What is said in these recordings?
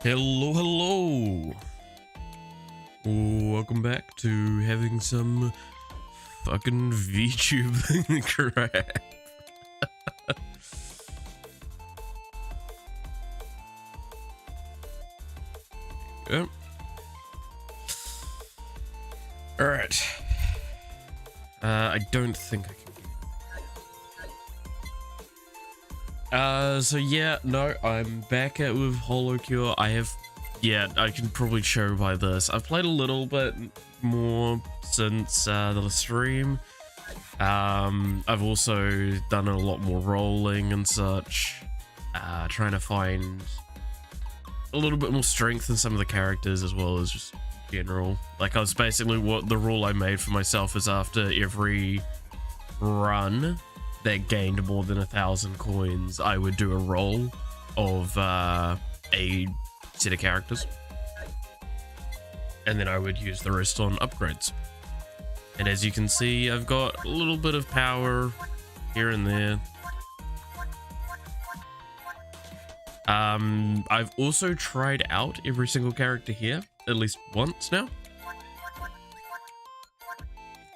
Hello, hello. Welcome back to having some fucking VTuber crap. Yep. Alright. I don't think I can. So yeah, no, I'm back at with HoloCure. I can probably show by this. I've played a little bit more since the stream. I've also done a lot more rolling and such, trying to find a little bit more strength in some of the characters as well as just general. Like, I was basically, what the rule I made for myself is after every run that gained more than 1,000 coins, I would do a roll of a set of characters, and then I would use the rest on upgrades. And as you can see, I've got a little bit of power here and there. I've also tried out every single character here at least once now.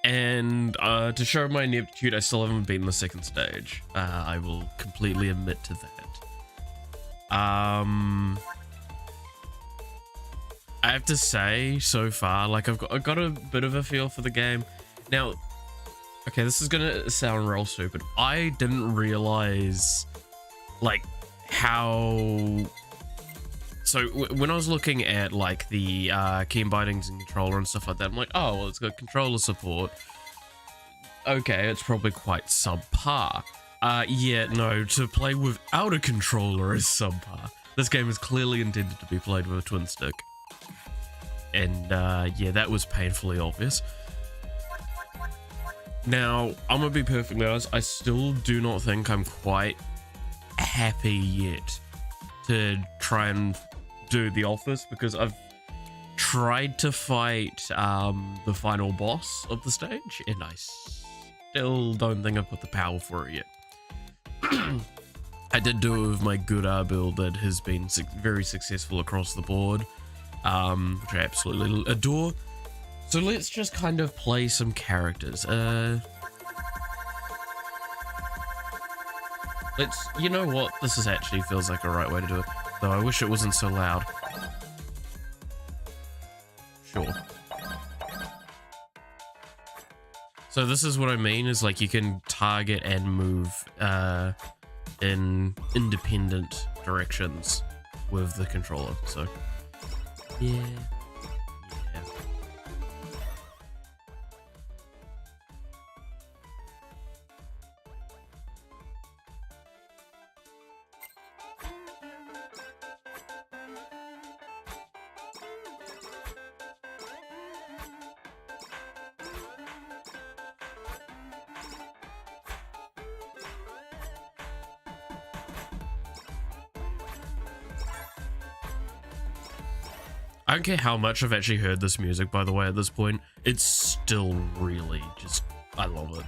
And to show my ineptitude, I still haven't beaten the second stage. I will completely admit to that. I have to say, so far, like, I've got a bit of a feel for the game. Now, okay, this is gonna sound real stupid. I didn't realize, like, how... So when I was looking at, like, the key bindings and controller and stuff like that, I'm like, oh, well, it's got controller support. Okay, it's probably quite subpar. Yeah, no, to play without a controller is subpar. This game is clearly intended to be played with a twin stick. And, yeah, that was painfully obvious. Now, I'm gonna be perfectly honest, I still do not think I'm quite happy yet to try and do the office, because I've tried to fight the final boss of the stage, and I still don't think I've got the power for it yet. I did do it with my good build that has been very successful across the board, which I absolutely adore. So let's just kind of play some characters. You know what? This is actually feels like a right way to do it. Though I wish it wasn't so loud. Sure. So this is what I mean, is like you can target and move in independent directions with the controller. So, yeah. I don't care how much I've actually heard this music, by the way, at this point. It's still really just... I love it.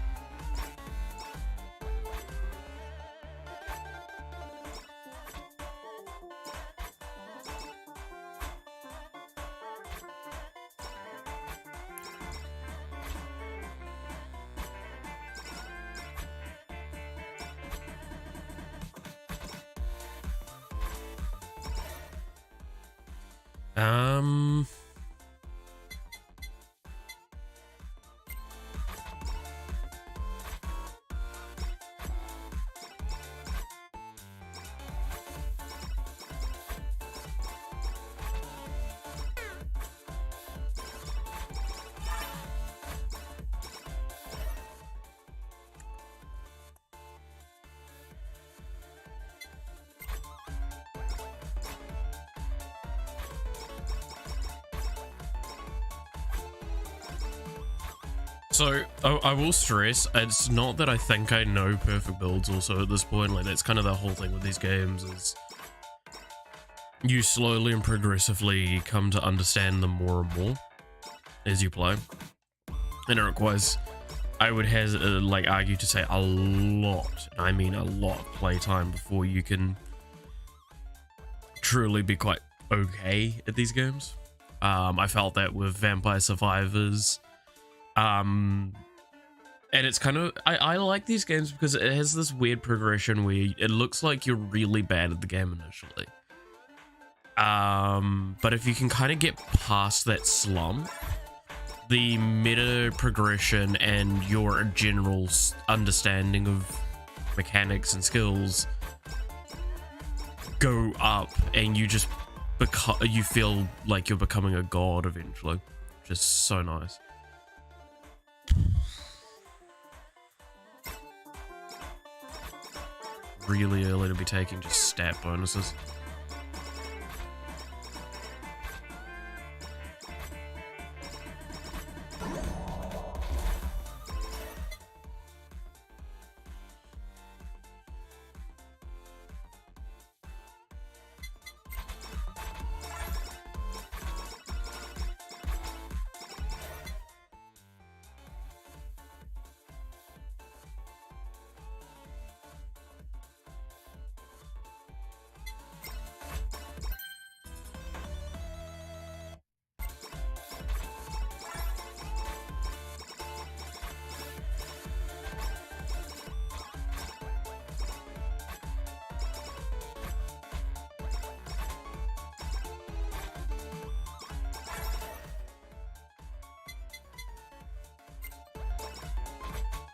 So, I will stress, it's not that I think I know perfect builds also at this point. Like, that's kind of the whole thing with these games, is you slowly and progressively come to understand them more and more as you play. And it requires, I would argue to say, a lot, I mean a lot, playtime before you can truly be quite okay at these games. I felt that with Vampire Survivors. And it's kind of, I like these games because it has this weird progression where it looks like you're really bad at the game initially. But if you can kind of get past that slump, the meta progression and your general understanding of mechanics and skills go up, and you just you feel like you're becoming a god eventually. Just so nice. Really early to be taking just stat bonuses.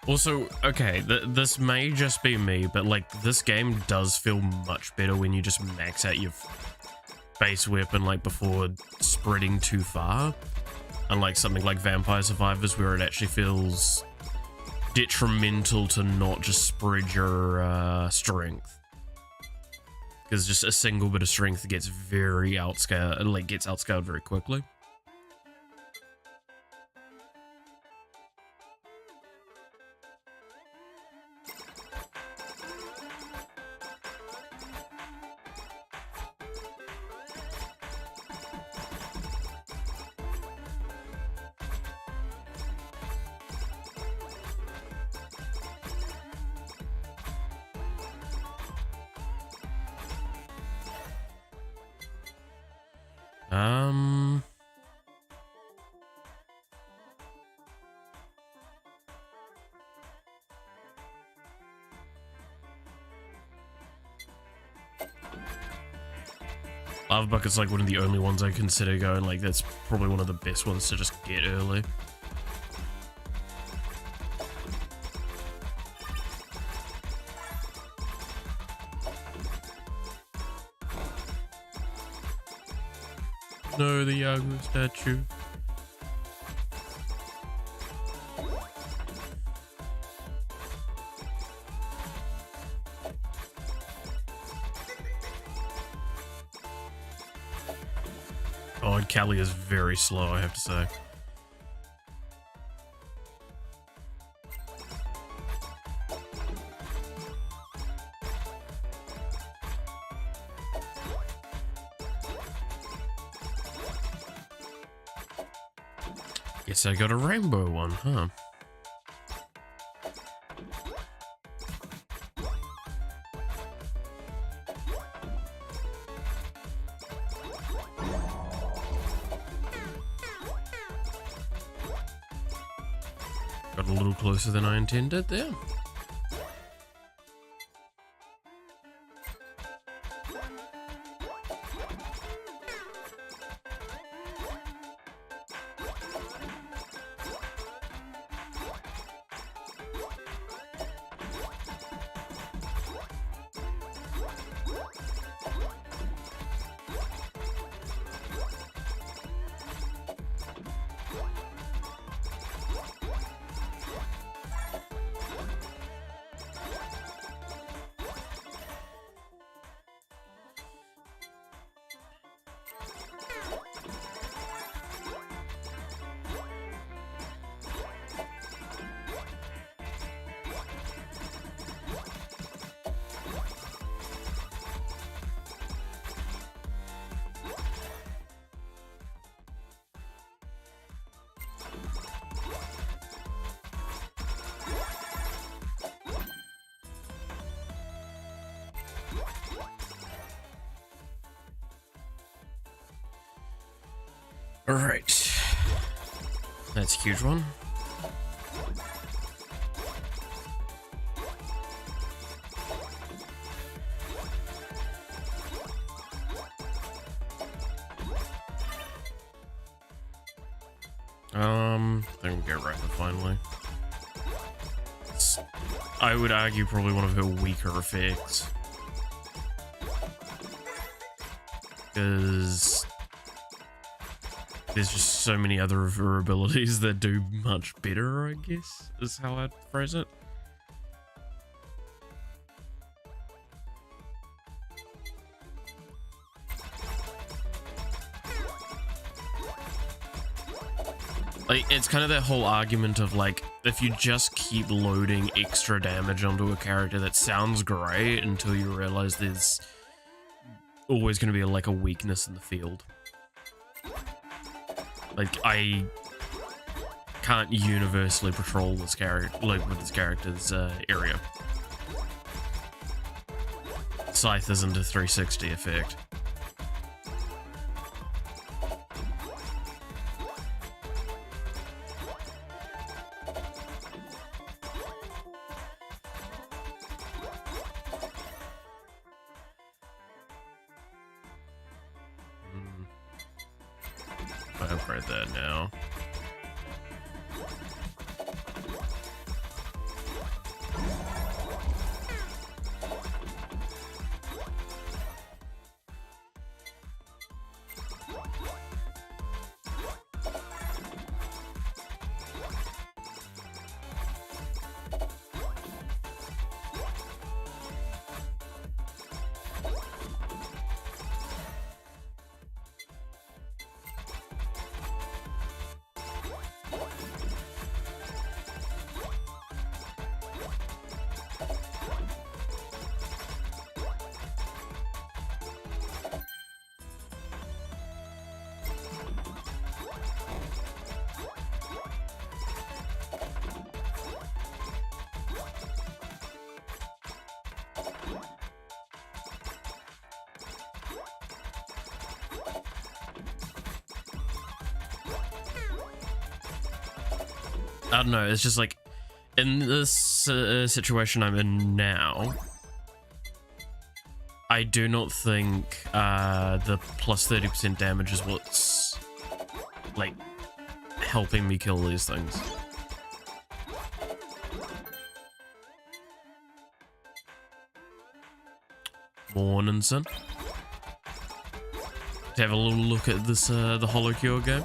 Also, okay, this may just be me, but like this game does feel much better when you just max out your base weapon like before spreading too far. Unlike something like Vampire Survivors where it actually feels detrimental to not just spread your strength. Because just a single bit of strength gets very outscaled, like gets outscaled very quickly. Lava Bucket's like one of the only ones I consider going, like that's probably one of the best ones to just get early. No, the Yagu statue. Oh, and Callie is very slow, I have to say. Guess I got a rainbow one, huh? Got a little closer than I intended there. Alright. That's a huge one. I think we'll get Rapid finally. I would argue probably one of her weaker effects. Because there's just so many other of her abilities that do much better, I guess, is how I'd phrase it. Like, it's kind of that whole argument of, like, if you just keep loading extra damage onto a character, that sounds great until you realize there's always going to be, like, a weakness in the field. Like, I can't universally patrol this character, like, with this character's area. Scythe isn't a 360 effect. I upgrade that now. I don't know, it's just like, in this situation I'm in now, I do not think the plus 30% damage is what's, like, helping me kill these things. Morning, son. To have a little look at this, the HoloCure game.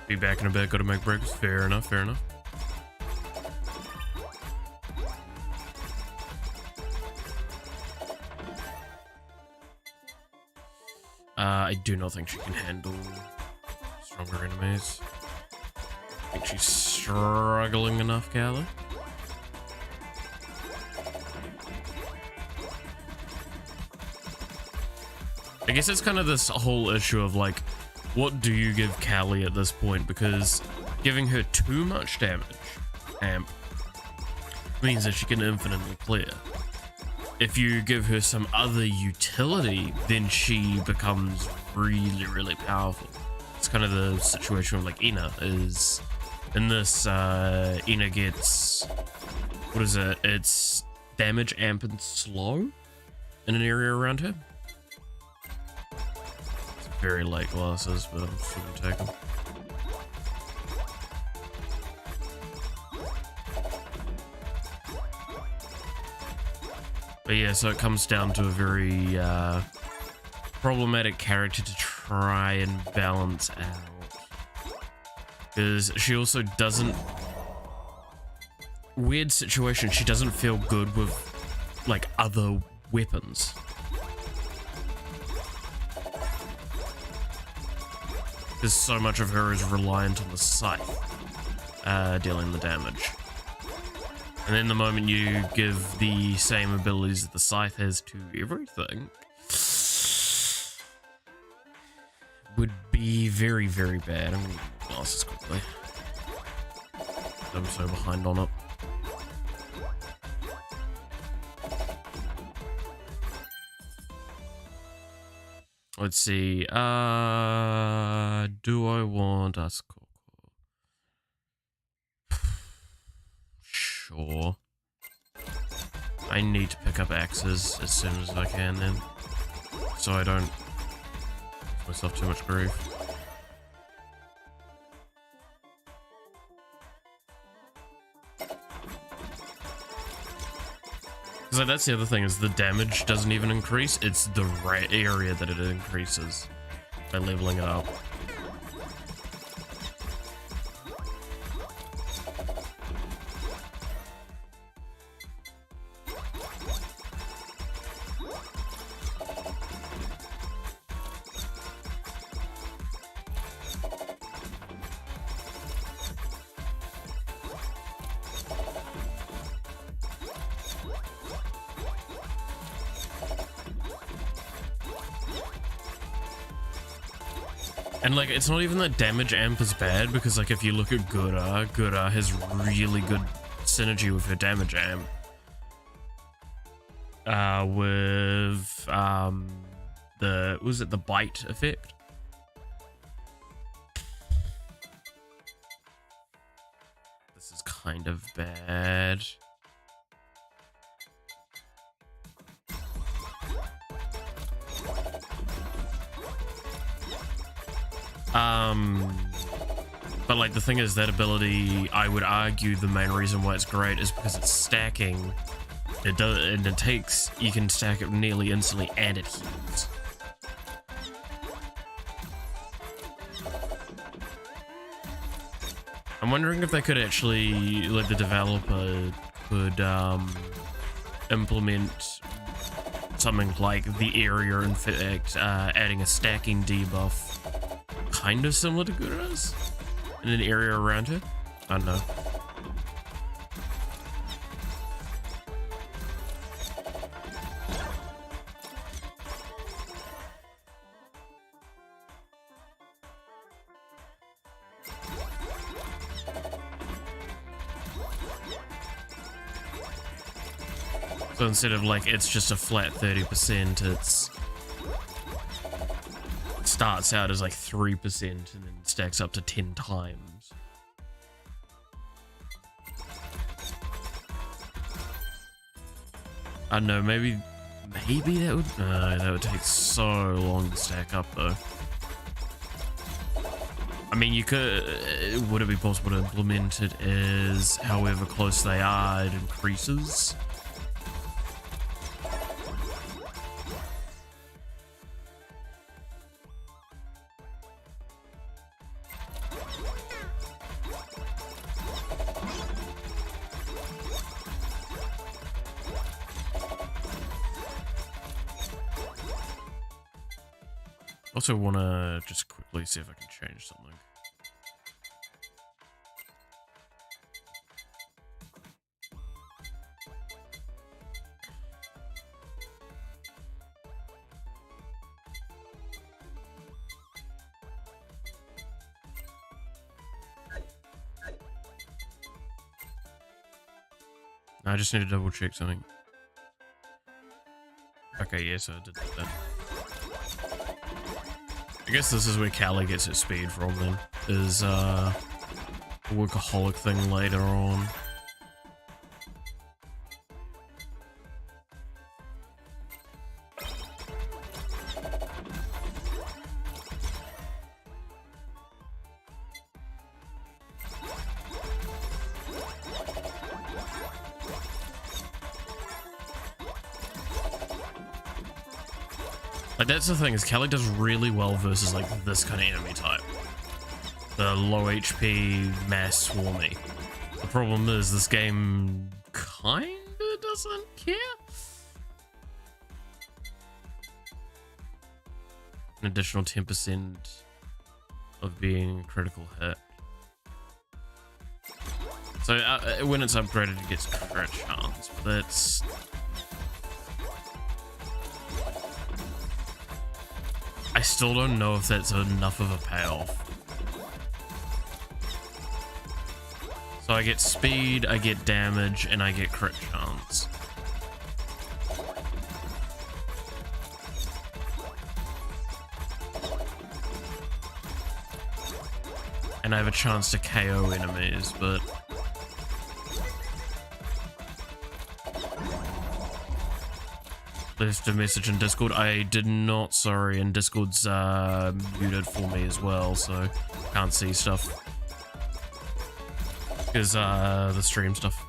Be back in a bit, gotta make breakfast. Fair enough, fair enough. I do not think she can handle stronger enemies. I think she's struggling enough, Callie. I guess it's kind of this whole issue of, like, what do you give Callie at this point? Because giving her too much damage amp means that she can infinitely clear. If you give her some other utility, then she becomes really, really powerful. It's kind of the situation with, like, Ina is. In this, Ina gets, what is it? It's damage amp and slow in an area around her. Very light glasses, but I'm still gonna take them. But yeah, so it comes down to a very problematic character to try and balance out. Because she also doesn't... Weird situation, she doesn't feel good with, like, other weapons. Because so much of her is reliant on the scythe dealing the damage. And then the moment you give the same abilities that the scythe has to everything, would be very, very bad. I'm gonna get my glasses quickly. I'm so behind on it. Let's see. Do I want us? Sure. I need to pick up axes as soon as I can then, so I don't give myself too much grief. So that's the other thing, is the damage doesn't even increase, it's the area that it increases by leveling it up. And like, it's not even that damage amp is bad, because like if you look at Gura has really good synergy with her damage amp. With the bite effect? This is kind of bad. But like the thing is, that ability, I would argue the main reason why it's great is because it's stacking. It does, and it takes, you can stack it nearly instantly and it heals. I'm wondering if they could actually, like the developer could implement something like the area, in fact, adding a stacking debuff kind of similar to Gura's in an area around her. I don't know. So instead of like it's just a flat 30%, it's starts out as like 3% and then stacks up to 10 times. I don't know, maybe that would take so long to stack up though. I mean, you could, would it be possible to implement it as however close they are, it increases? Also want to just quickly see if I can change something. I just need to double check something. Okay, yes, I did that. I guess this is where Callie gets her speed from then, is a workaholic thing later on. Like, that's the thing, is Callie does really well versus like this kind of enemy type. The low HP, mass swarmy. The problem is this game kinda doesn't care. An additional 10% of being a critical hit. So when it's upgraded it gets crit chance, but that's... I still don't know if that's enough of a payoff. So I get speed, I get damage, and I get crit chance. and I have a chance to KO enemies, but left a message in Discord. I did not, sorry, and Discord's muted for me as well, so can't see stuff. Because the stream stuff.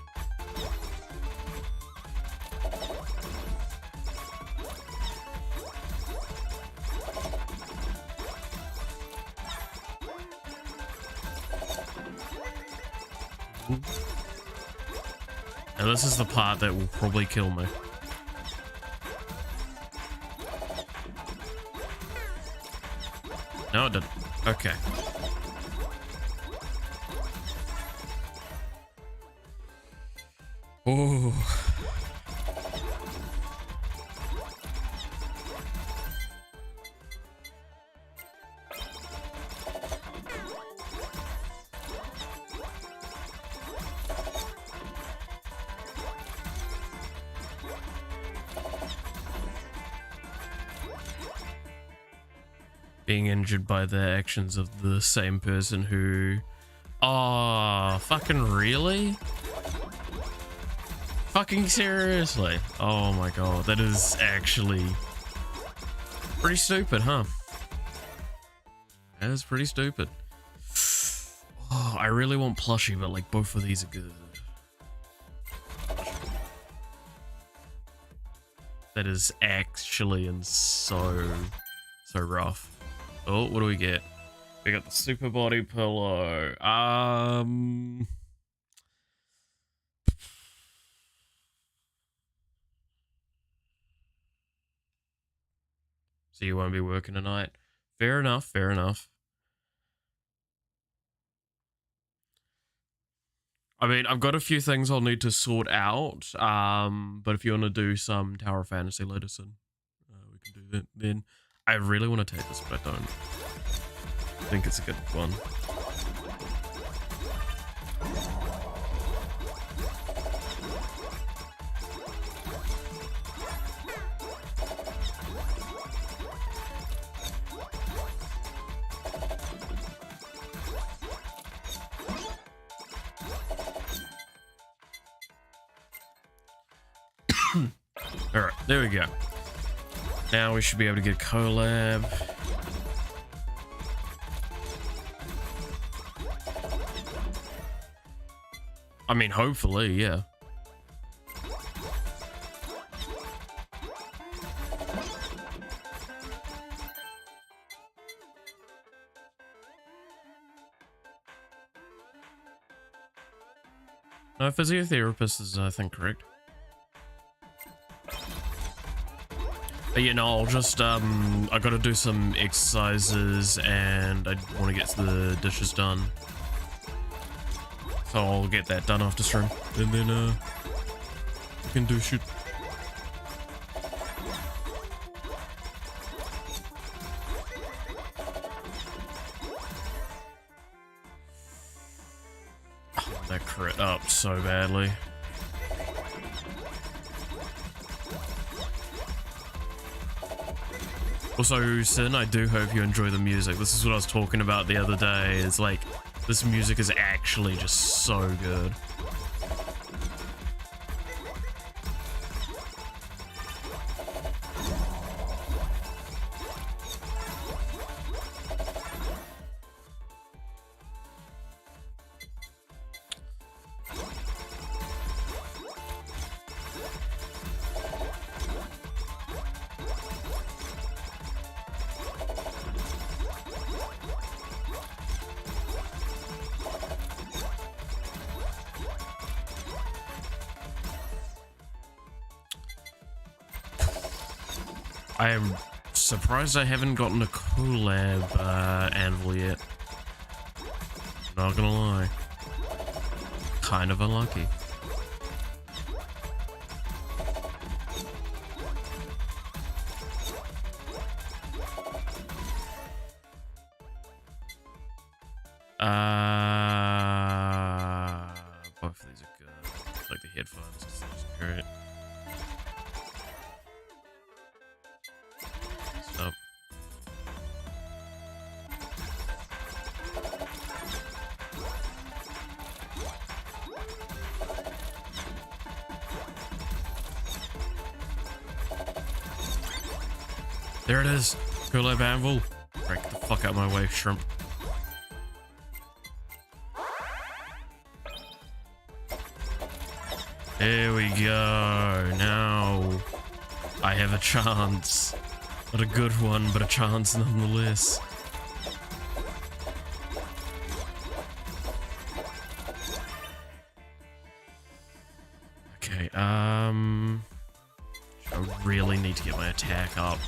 Now this is the part that will probably kill me. No, it didn't. Okay. Oh. Being injured by the actions of the same person who... Oh, fucking really? Fucking seriously? Oh my god, that is actually pretty stupid, huh? That is pretty stupid. Oh, I really want plushie, but like both of these are good. That is actually so rough. Oh, what do we get? We got the super body pillow. So you won't be working tonight? Fair enough, fair enough. I mean, I've got a few things I'll need to sort out, but if you want to do some Tower Fantasy, let us in. We can do that then. I really want to take this, but I don't. I think it's a good one. Alright, there we go. Now we should be able to get a collab. I mean, hopefully, yeah. No, physiotherapist is, I think, correct. But you know, I'll just, I gotta do some exercises and I want to get the dishes done. So I'll get that done after stream. And then, we can do shit. Oh, that crit up so badly. Also, Sin, I do hope you enjoy the music. This is what I was talking about the other day. It's like, this music is actually just so good. I am surprised I haven't gotten a collab anvil yet. Not gonna lie. Kind of unlucky. Both of these are good. Like the headphones, because they're just great. Stop. There it is. Collab anvil. Break the fuck out of my way, shrimp. There we go. Now I have a chance. Not a good one, but a chance nonetheless. Okay, I really need to get my attack up.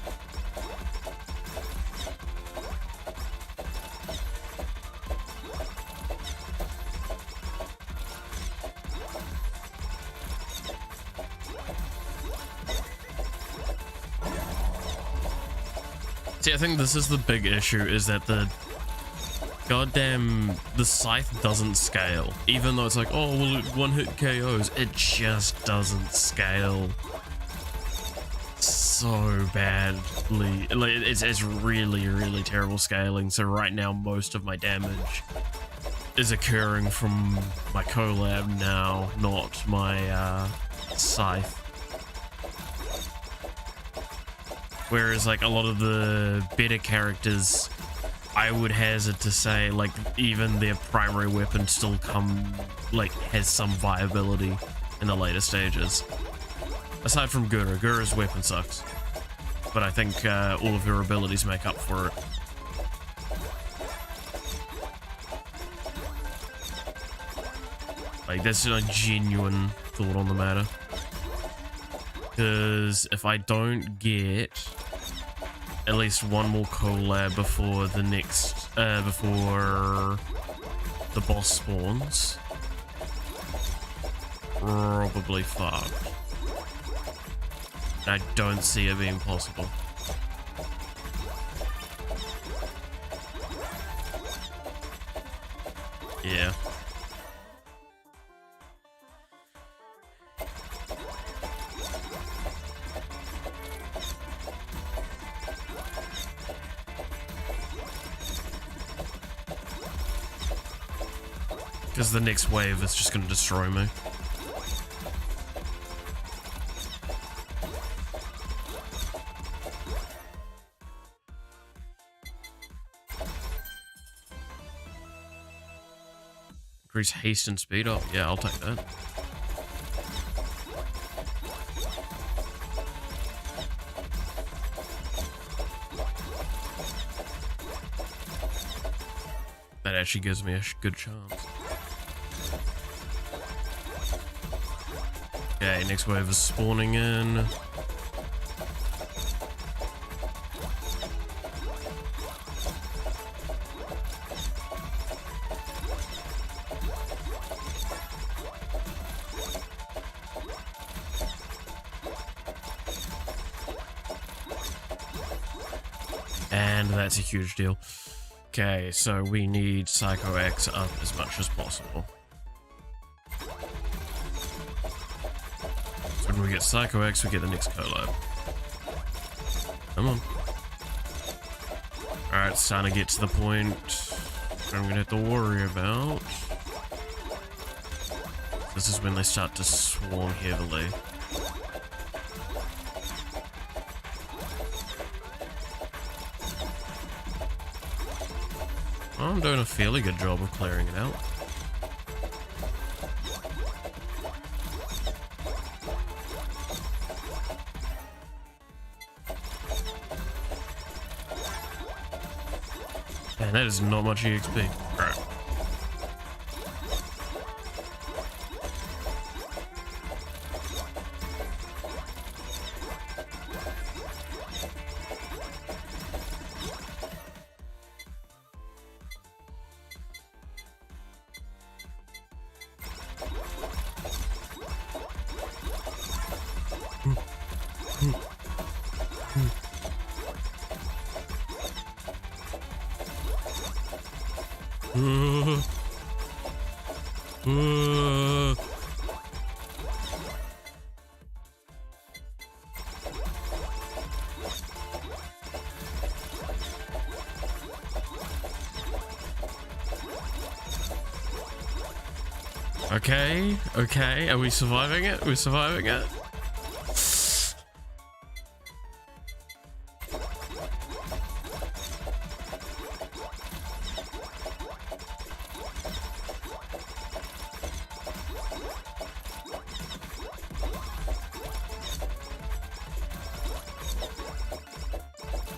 See, I think this is the big issue, is that the scythe doesn't scale. Even though it's like, oh, well, it one-hit KOs, it just doesn't scale so badly. Like, it's really, really terrible scaling. So right now, most of my damage is occurring from my collab now, not my scythe. Whereas, like, a lot of the better characters, I would hazard to say, like, even their primary weapon still has some viability in the later stages. Aside from Guru. Guru's weapon sucks. But I think all of her abilities make up for it. Like, that's a genuine thought on the matter. Because if I don't get at least one more collab before the next, before the boss spawns, probably fucked. I don't see it being possible. Yeah. Because the next wave is just going to destroy me. Increase haste and speed up. Yeah, I'll take that. That actually gives me a good chance. Okay, next wave is spawning in. And that's a huge deal. Okay, so we need Psycho X up as much as possible. So when we get Psycho X, we get the next collab. Come on. Alright, it's starting to get to the point I'm gonna have to worry about. This is when they start to swarm heavily. I'm doing a fairly good job of clearing it out. Man, that is not much EXP. Alright. Okay, okay, are we surviving it? We're surviving it.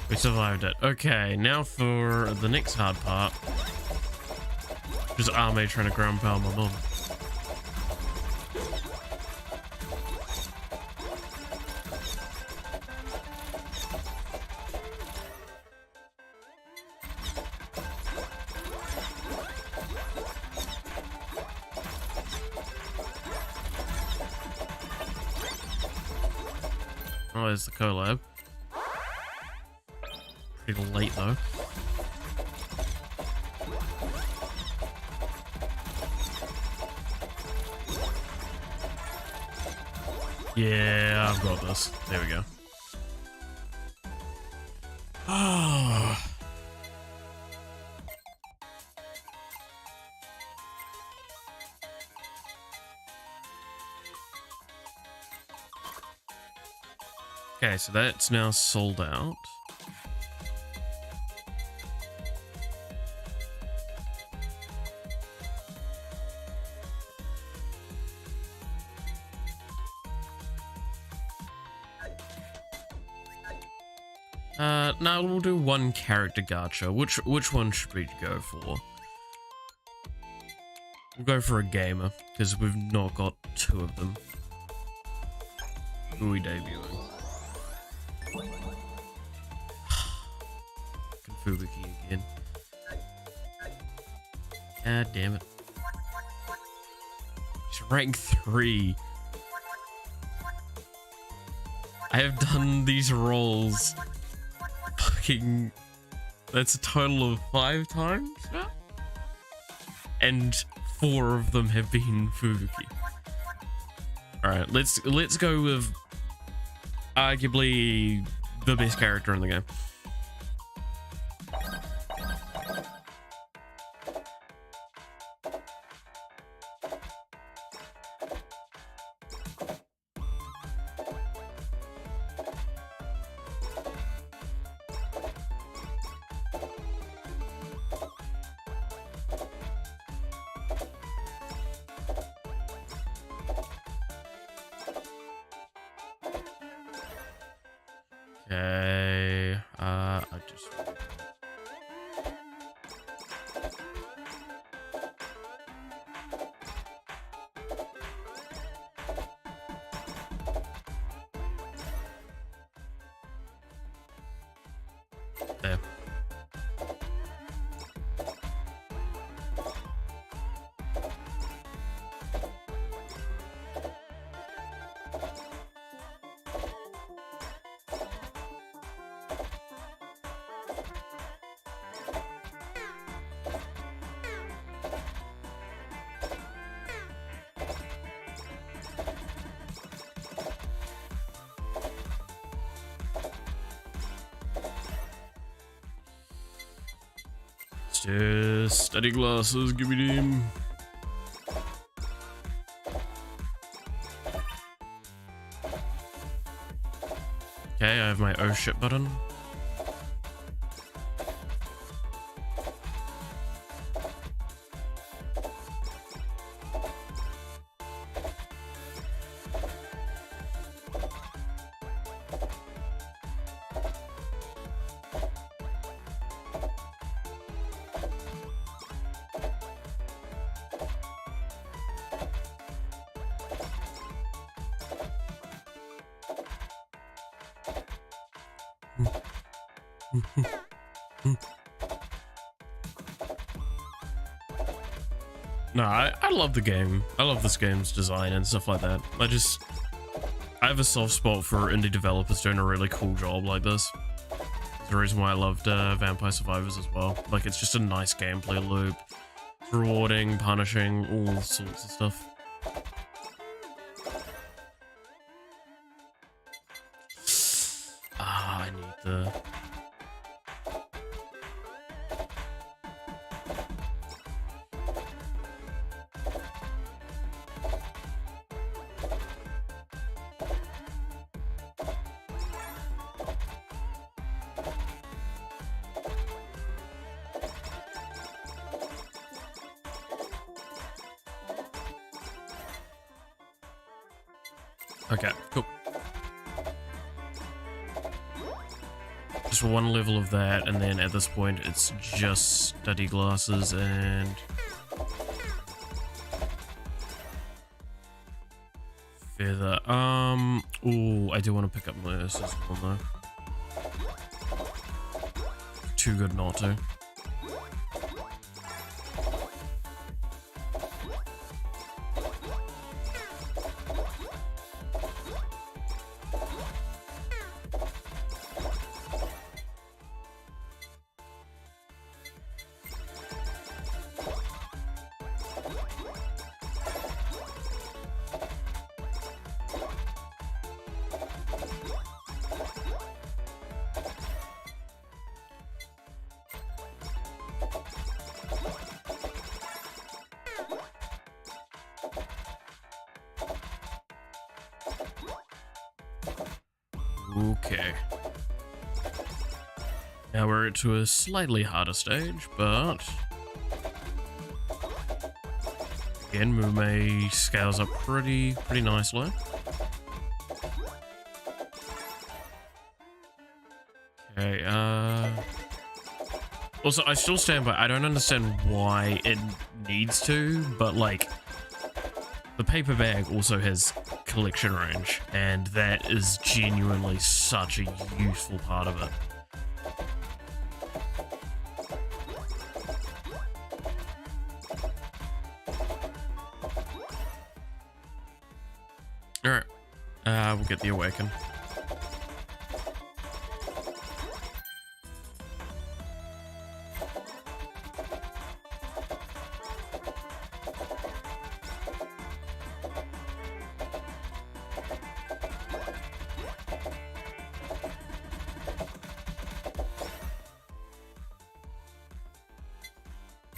We survived it. Okay, now for the next hard part. Just Ame trying to ground pound my mom. Oh, there's the collab. Pretty late though. Yeah, I've got this. There we go. Oh. Okay, so that's now sold out. No, we'll do one character gacha. Which one should we go for? We'll go for a gamer, because we've not got two of them. Who are we debuting? Fubuki again. God damn it. He's rank 3. I have done these roles fucking... That's a total of 5 times now? And 4 of them have been Fubuki. Alright, let's go with arguably the best character in the game. Okay, I just... There. Just study glasses, give me them. Okay, I have my oh shit button. No, I love the game. I love this game's design and stuff like that. I have a soft spot for indie developers doing a really cool job like this. It's the reason why I loved Vampire Survivors as well. Like, it's just a nice gameplay loop. It's rewarding, punishing, all sorts of stuff. Ah, I need the... Okay, cool. Just one level of that, and then at this point it's just study glasses and feather. Oh, I do want to pick up my assist one though. Too good not to. Okay. Now we're to a slightly harder stage, but again, Mume scales up pretty nicely. Okay, also, I still stand by, I don't understand why it needs to, but like, the paper bag also has collection range, and that is genuinely such a useful part of it. Alright, we'll get the Awaken.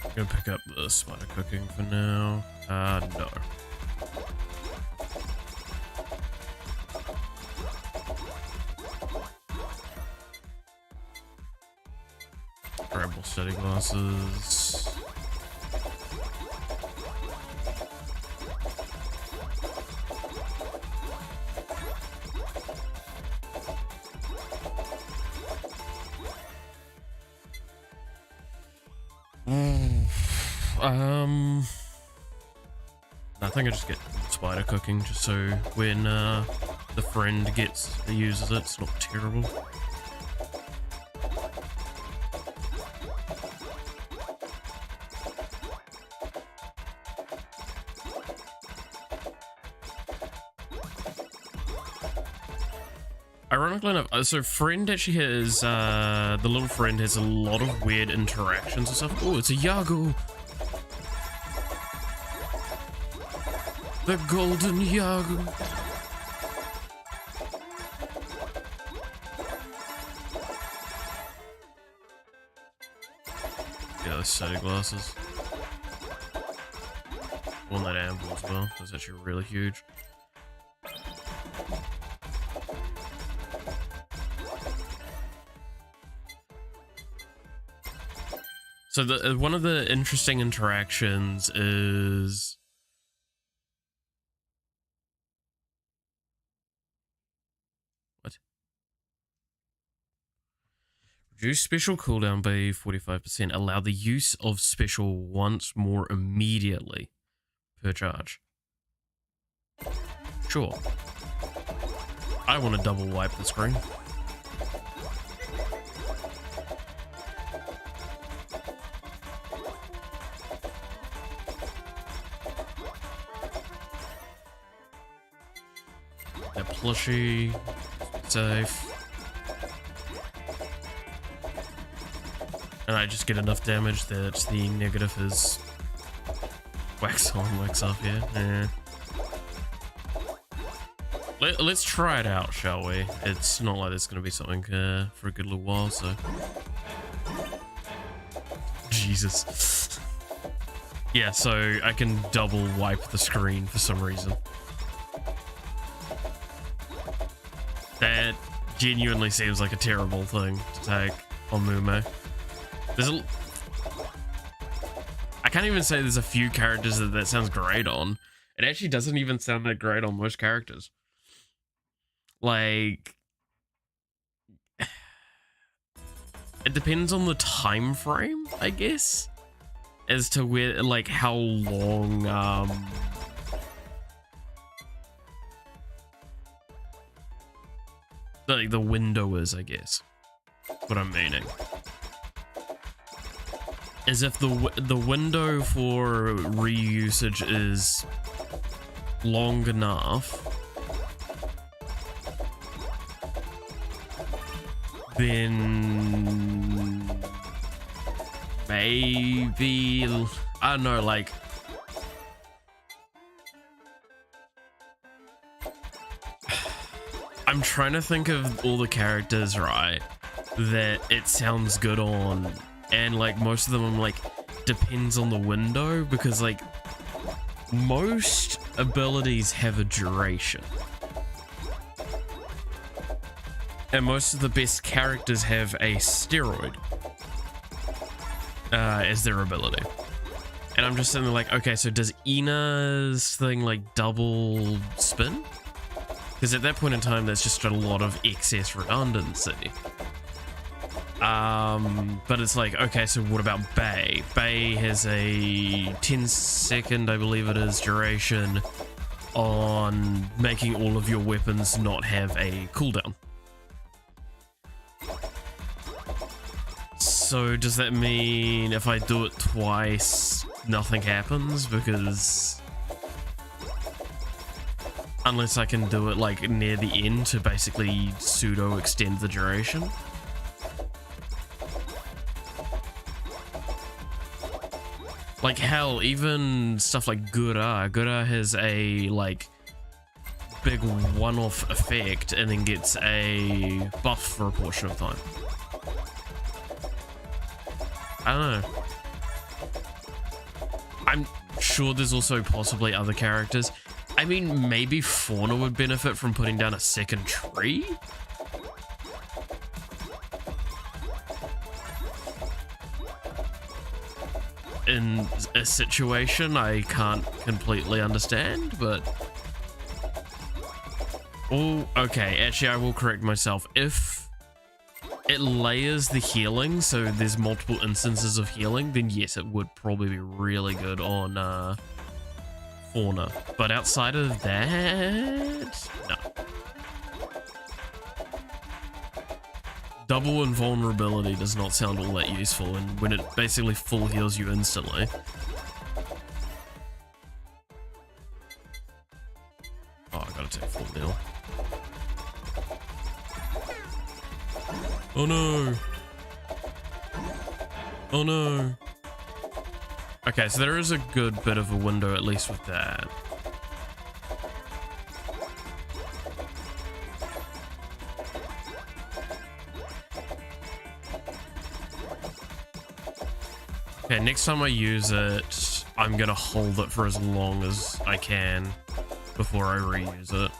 I'm gonna pick up the spider cooking for now. No. Grab more study glasses. I think I just get spider cooking just so when the friend uses it, it's not terrible. Ironically enough, so friend actually has, the little friend has a lot of weird interactions and stuff. Oh, it's a Yago! The golden Yago! Yeah, those study glasses. One that amble as well, that's actually really huge. So one of the interesting interactions is what? Reduce special cooldown by 45%. Allow the use of special once more immediately per charge. Sure. I want to double wipe the screen. That plushie, safe. And I just get enough damage that the negative is wax on, wax off, yeah. Let's try it out, shall we? It's not like there's going to be something for a good little while, so... Jesus. Yeah, so I can double wipe the screen for some reason. That genuinely seems like a terrible thing to take on Mume. I can't even say there's a few characters that sounds great on. It actually doesn't even sound that great on most characters. Like... it depends on the time frame, I guess, as to where, like, how long, like, the window is, I guess. What I'm meaning is if the window for reusage is long enough, then maybe, I don't know, like, I'm trying to think of all the characters, right, that it sounds good on, and like most of them I'm like, depends on the window, because like most abilities have a duration. And most of the best characters have a steroid as their ability. And I'm just sitting there like, okay, so does Ina's thing like double spin? Because at that point in time, there's just a lot of excess redundancy. But it's like, okay, so what about Bay? Bay has a 10-second, I believe it is, duration on making all of your weapons not have a cooldown. So does that mean if I do it twice, nothing happens? Because unless I can do it like near the end to basically pseudo extend the duration. Like hell, even stuff like Gura has a like big one-off effect and then gets a buff for a portion of time. I don't know. I'm sure there's also possibly other characters. I mean, maybe Fauna would benefit from putting down a second tree? In a situation I can't completely understand, but... Oh, okay, actually I will correct myself. If it layers the healing, so there's multiple instances of healing, then yes, it would probably be really good on Fauna. But outside of that, no. Double invulnerability does not sound all that useful, and when it basically full heals you instantly. Oh, I gotta take full heal. Oh no! Oh no! Okay, so there is a good bit of a window at least with that. Okay, next time I use it, I'm gonna hold it for as long as I can before I reuse it.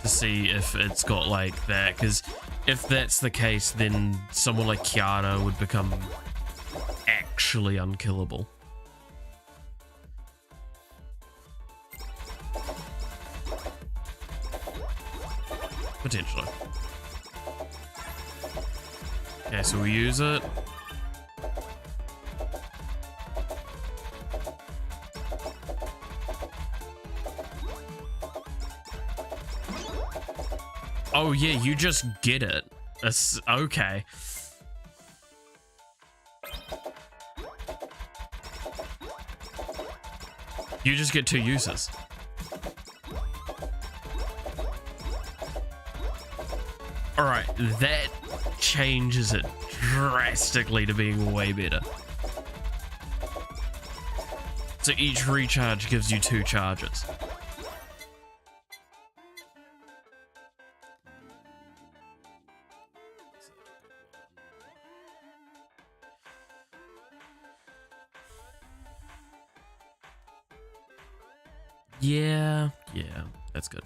To see if it's got like that, because if that's the case, then someone like Kiara would become actually unkillable. Potentially. Okay, so we use it. Oh yeah, you just get it. That's okay. You just get 2 uses. Alright, that changes it drastically to being way better. So each recharge gives you 2 charges. Yeah, that's good.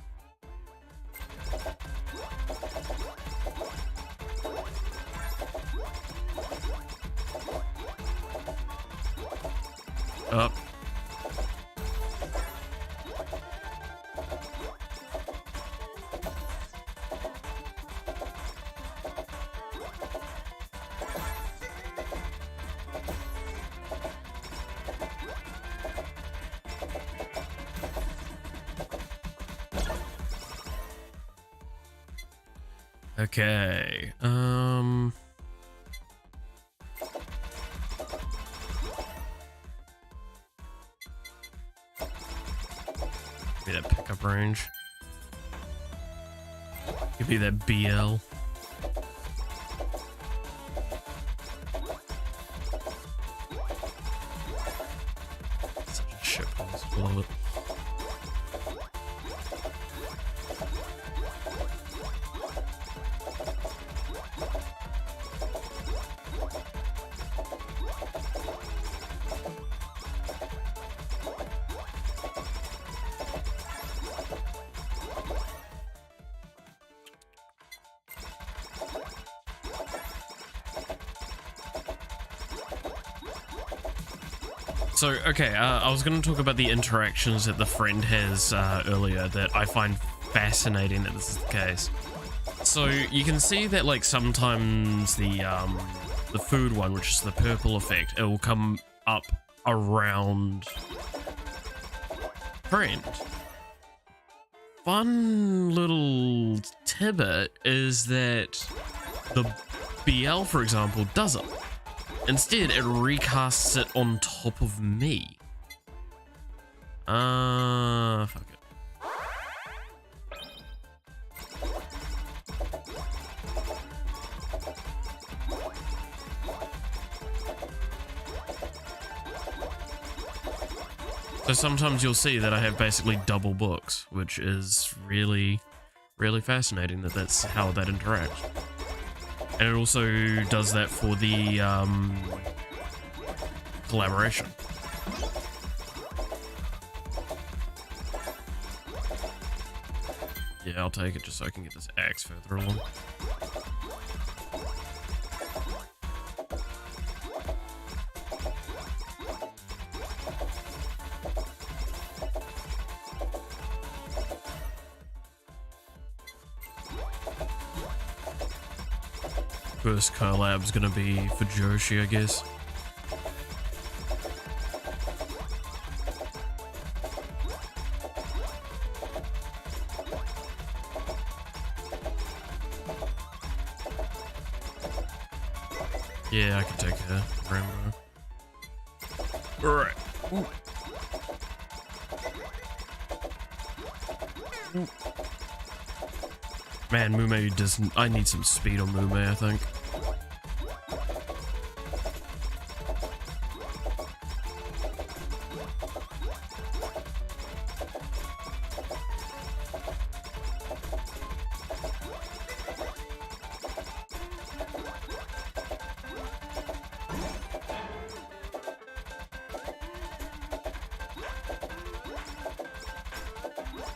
Up. Okay. Give me that pickup range. Give me that BL. Such a shit house. Love it. So, okay, I was going to talk about the interactions that the friend has earlier that I find fascinating that this is the case. So, you can see that, like, sometimes the food one, which is the purple effect, it will come up around friend. Fun little tidbit is that the BL, for example, doesn't. Instead, it recasts it on top of me. Fuck it. So sometimes you'll see that I have basically double books, which is really, really fascinating that that's how that interacts. And it also does that for the collaboration. Yeah, I'll take it just so I can get this axe further along. First collab's gonna be for Joshi, I guess. Yeah, I can take a rainbow. Alright. Man, Mume doesn't. I need some speed on Mume, I think.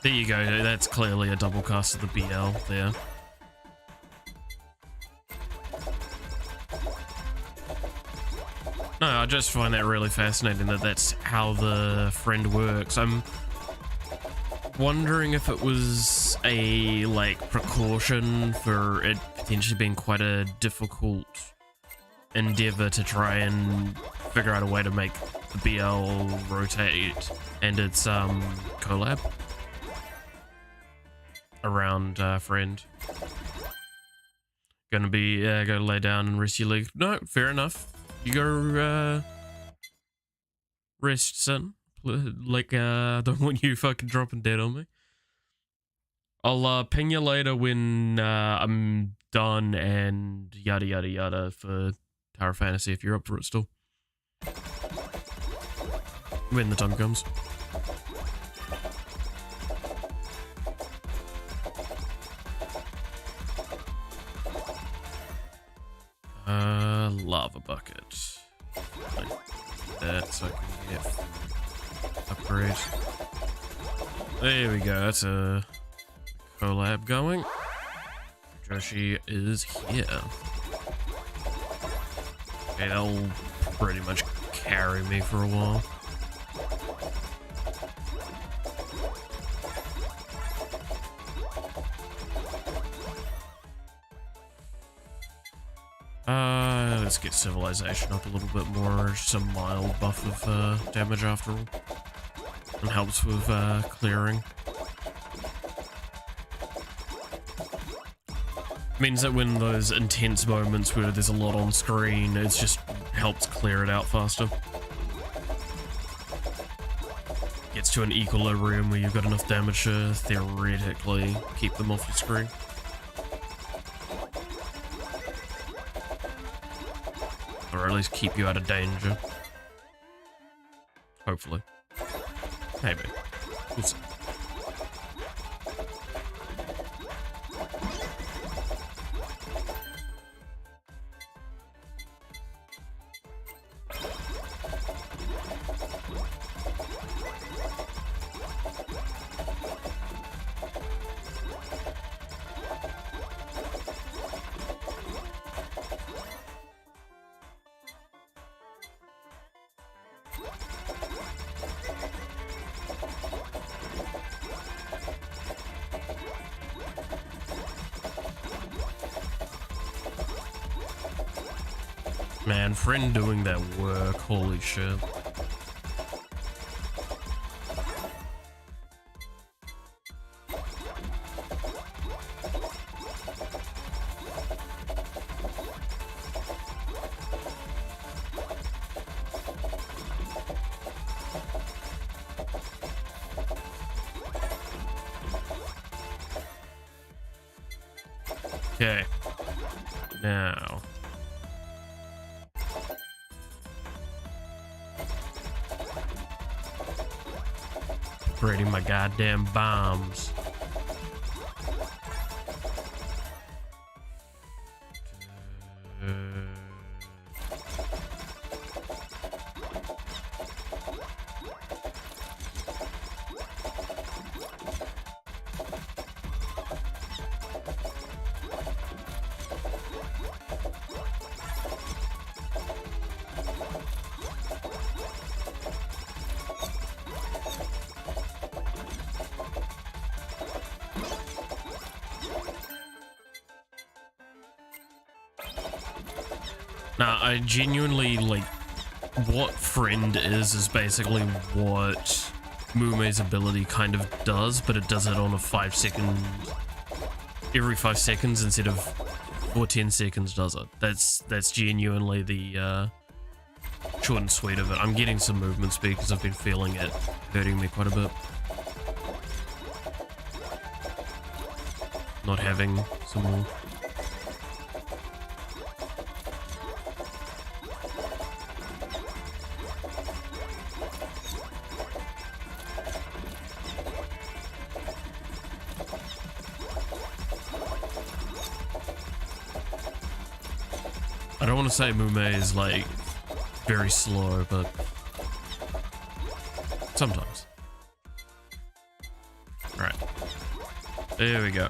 There you go, that's clearly a double cast of the BL there. No, I just find that really fascinating that that's how the friend works. I'm wondering if it was a, like, precaution for it potentially being quite a difficult endeavor to try and figure out a way to make the BL rotate and its collab around friend. Gonna be go lay down and rest your leg. No, fair enough. You go rest, son. Like don't want you fucking dropping dead on me. I'll ping you later when I'm done and yada yada yada for Tower Fantasy if you're up for it still. When the time comes. Lava bucket. Like that so I can get upgrade. There we go, that's a collab going. Joshi is here. Okay, that'll pretty much carry me for a while. Let's get civilization up a little bit more. Some mild buff of damage after all. And helps with Means that when those intense moments where there's a lot on screen, it just helps clear it out faster. Gets to an equilibrium where you've got enough damage to theoretically keep them off your screen. Or at least keep you out of danger. Hopefully. Maybe. We'll see. Man, friend doing that work, holy shit. Okay. Now. Operating my goddamn bombs. Nah, I genuinely, like, what friend is basically what Mume's ability kind of does, but it does it on a 5-second, every 5 seconds instead of 10 seconds does it. That's genuinely the short and sweet of it. I'm getting some movement speed because I've been feeling it hurting me quite a bit. Not having some more. I don't want to say Mume is like very slow, but sometimes. Right. There we go.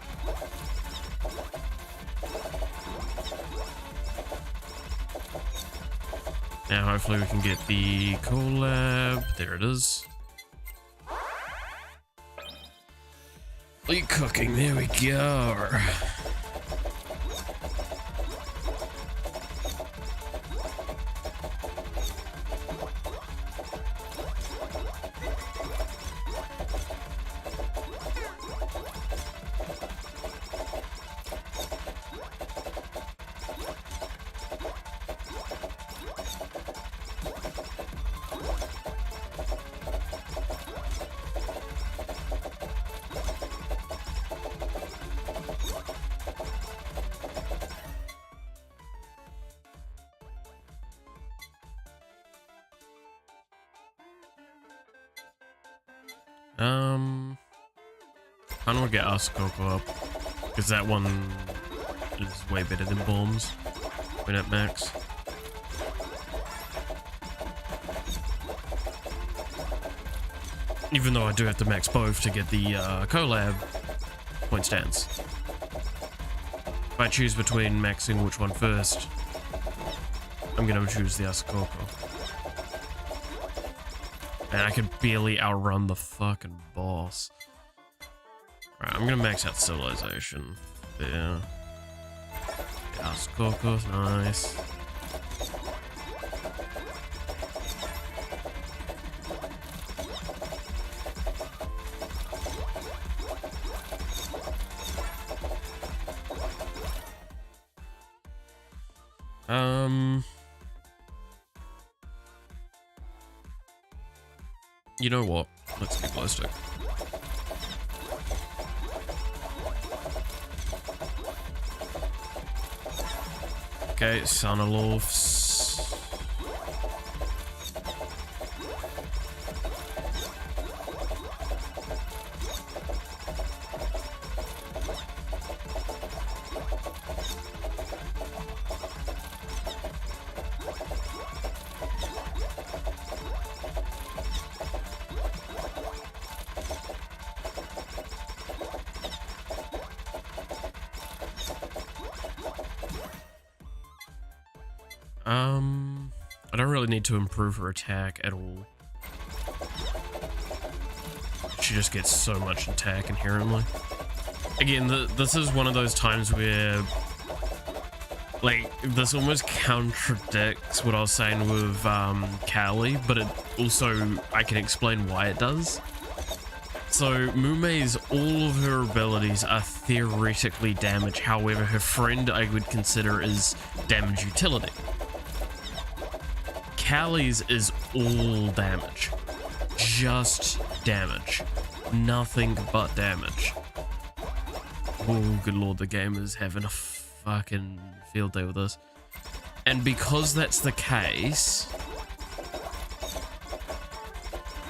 Now hopefully we can get the collab. There it is. Late cooking, there we go. I don't want to get Asakoko up, because that one is way better than bombs when at max. Even though I do have to max both to get the collab point stance. If I choose between maxing which one first, I'm going to choose the Asakoko. And I could barely outrun the fucking boss. Right, I'm gonna max out civilization. There. Asakoko, nice. You know what? Let's get glow stick. Okay, Sunalofs. I don't really need to improve her attack at all. She just gets so much attack inherently. Again, this is one of those times where, like, this almost contradicts what I was saying with Callie, but it also, I can explain why it does. So, Mumei's, all of her abilities are theoretically damage, however, her friend I would consider is damage utility. Callie's is all damage. Just damage. Nothing but damage. Oh, good lord, the game is having a fucking field day with this. And because that's the case,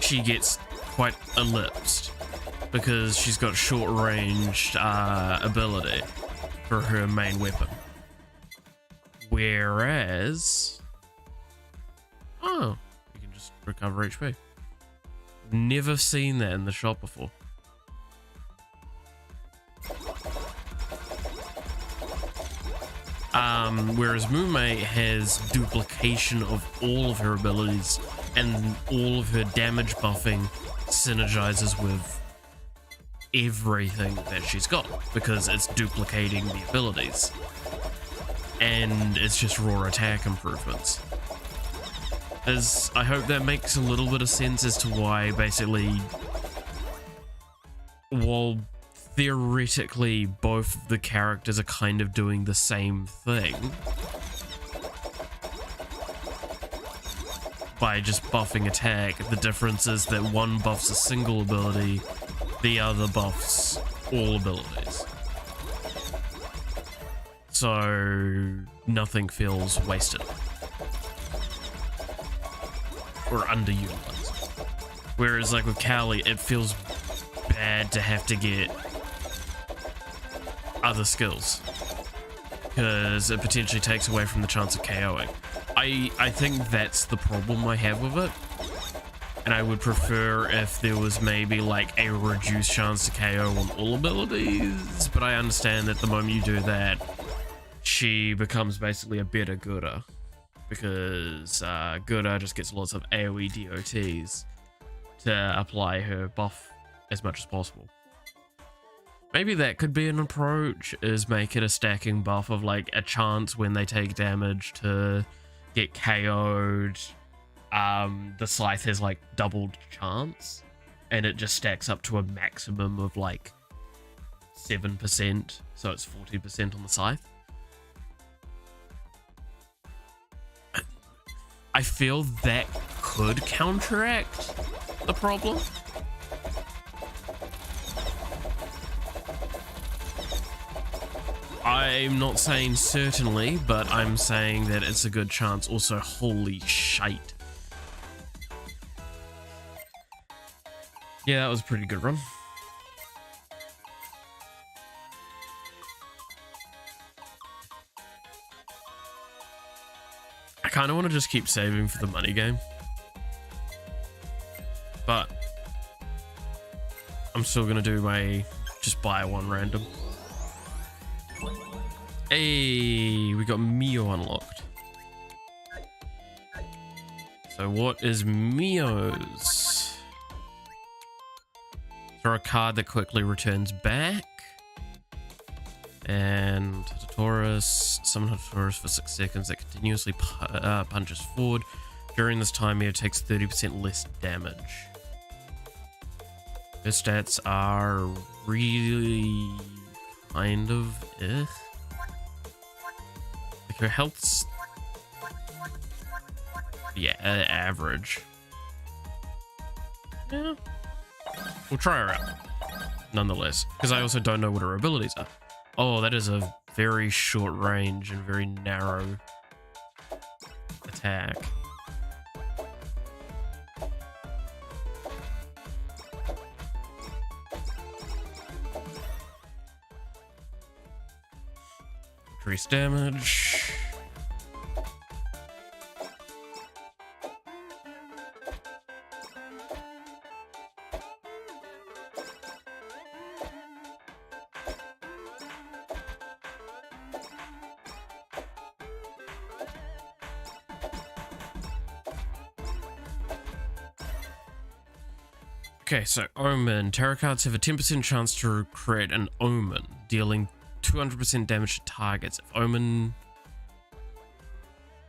she gets quite ellipsed. Because she's got short-ranged ability for her main weapon. Whereas... Oh, you can just recover HP. Never seen that in the shop before. Whereas Mumei has duplication of all of her abilities and all of her damage buffing synergizes with everything that she's got because it's duplicating the abilities. And it's just raw attack improvements. I hope that makes a little bit of sense as to why, basically, while theoretically both the characters are kind of doing the same thing, by just buffing attack, the difference is that one buffs a single ability, the other buffs all abilities. So nothing feels wasted. Or underutilized. Whereas like with Callie, it feels bad to have to get other skills. Because it potentially takes away from the chance of KOing. I think that's the problem I have with it. And I would prefer if there was maybe like a reduced chance to KO on all abilities. But I understand that the moment you do that, she becomes basically a better Gura. Because Gura just gets lots of AoE DOTs to apply her buff as much as possible. Maybe that could be an approach, is make it a stacking buff of like a chance when they take damage to get KO'd. The Scythe has like doubled chance and it just stacks up to a maximum of like 7%, so it's 40% on the Scythe. I feel that could counteract the problem. I'm not saying certainly, but I'm saying that it's a good chance. Also, holy shite. Yeah, that was a pretty good run. I kind of want to just keep saving for the money game. But I'm still going to do my just buy one random. Hey, we got Mio unlocked. So what is Mio's? Throw a card that quickly returns back. And Taurus, summon Taurus for 6 seconds that continuously punches forward. During this time, Mio takes 30% less damage. Her stats are really kind of Like her health's Yeah, average. Yeah. We'll try her out, nonetheless, because I also don't know what her abilities are. Oh, that is a very short range and very narrow attack. Increase damage. Okay, so Omen. Tarot cards have a 10% chance to create an Omen, dealing 200% damage to targets. If Omen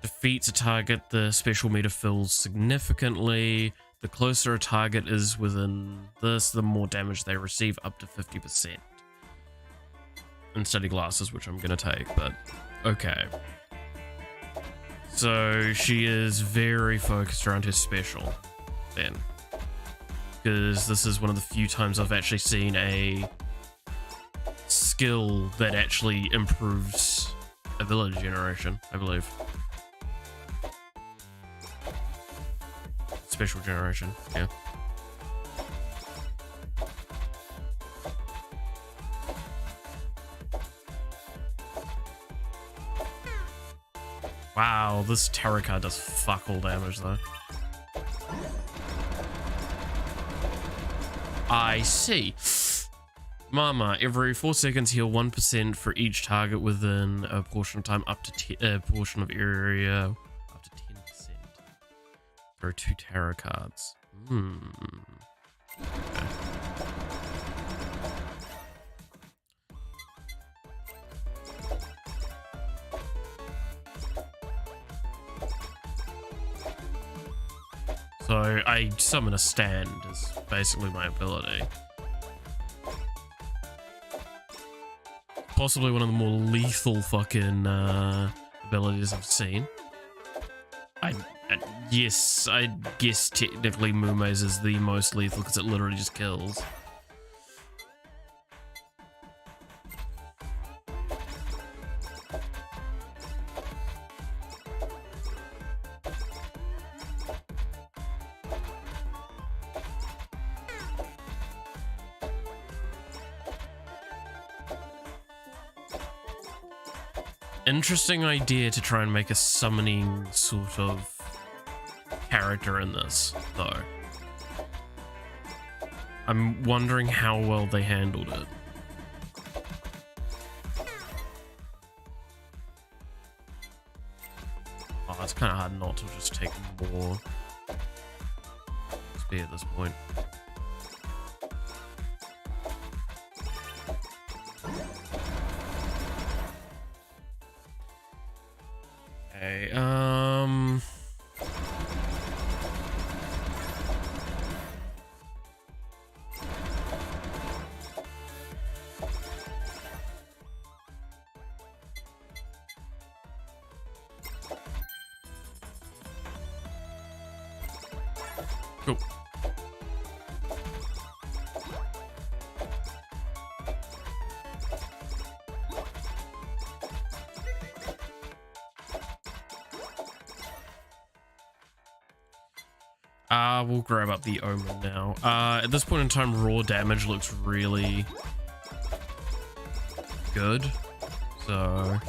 defeats a target, the special meter fills significantly. The closer a target is within this, the more damage they receive, up to 50%. And study glasses, which I'm going to take, but okay. So she is very focused around her special, then. Because this is one of the few times I've actually seen a skill that actually improves ability generation, I believe. Special generation, yeah. Wow, this tarot card does fuck all damage though. I see. Mama, every 4 seconds heal 1% for each target within a portion of time, up to a portion of area up to 10%. There are 2 tarot cards. Okay. So I summon a stand is basically my ability. Possibly one of the more lethal fucking abilities I've seen. Yes, I guess technically Mume's is the most lethal because it literally just kills. Interesting idea to try and make a summoning sort of character in this, though. I'm wondering how well they handled it. Oh, it's kind of hard not to just take more XP at this point. Okay, cool. We'll grab up the Omen now. At this point in time, raw damage looks really good. So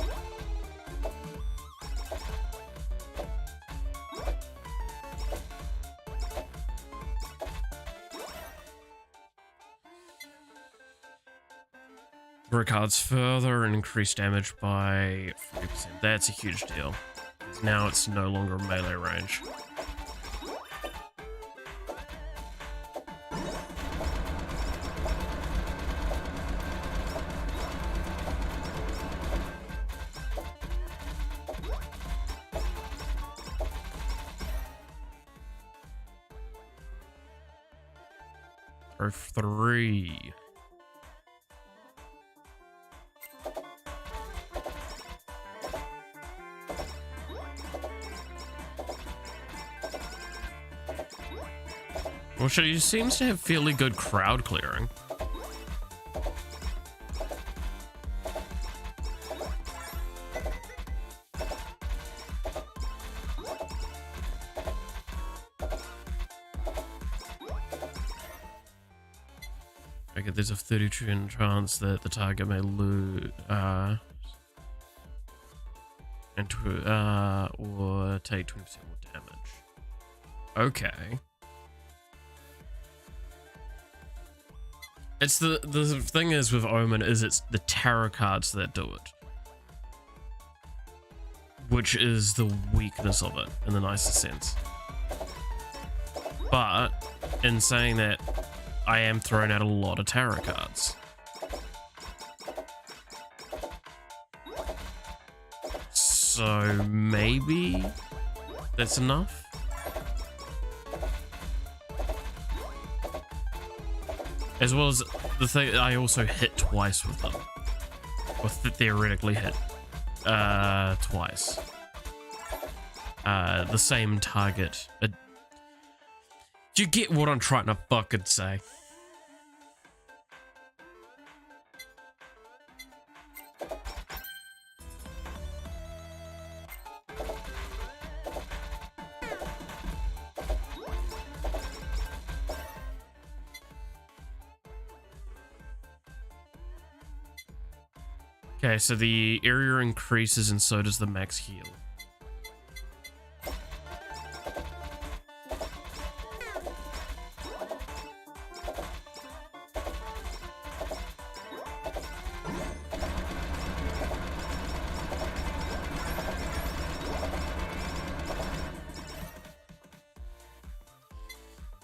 grow cards further and increase damage by 40%. That's a huge deal. Now it's no longer melee range. Or 3. Well, she seems to have fairly good crowd clearing. Okay, there's a 30% chance that the target may lose, or take 20% more damage. Okay. It's the thing is with Omen is it's the tarot cards that do it, which is the weakness of it in the nicest sense. But in saying that, I am throwing out a lot of tarot cards. So maybe that's enough. As well as the thing, I also hit twice with them. Or theoretically hit twice. The same target. Do you get what I'm trying to fucking say? Okay, so the area increases and so does the max heal.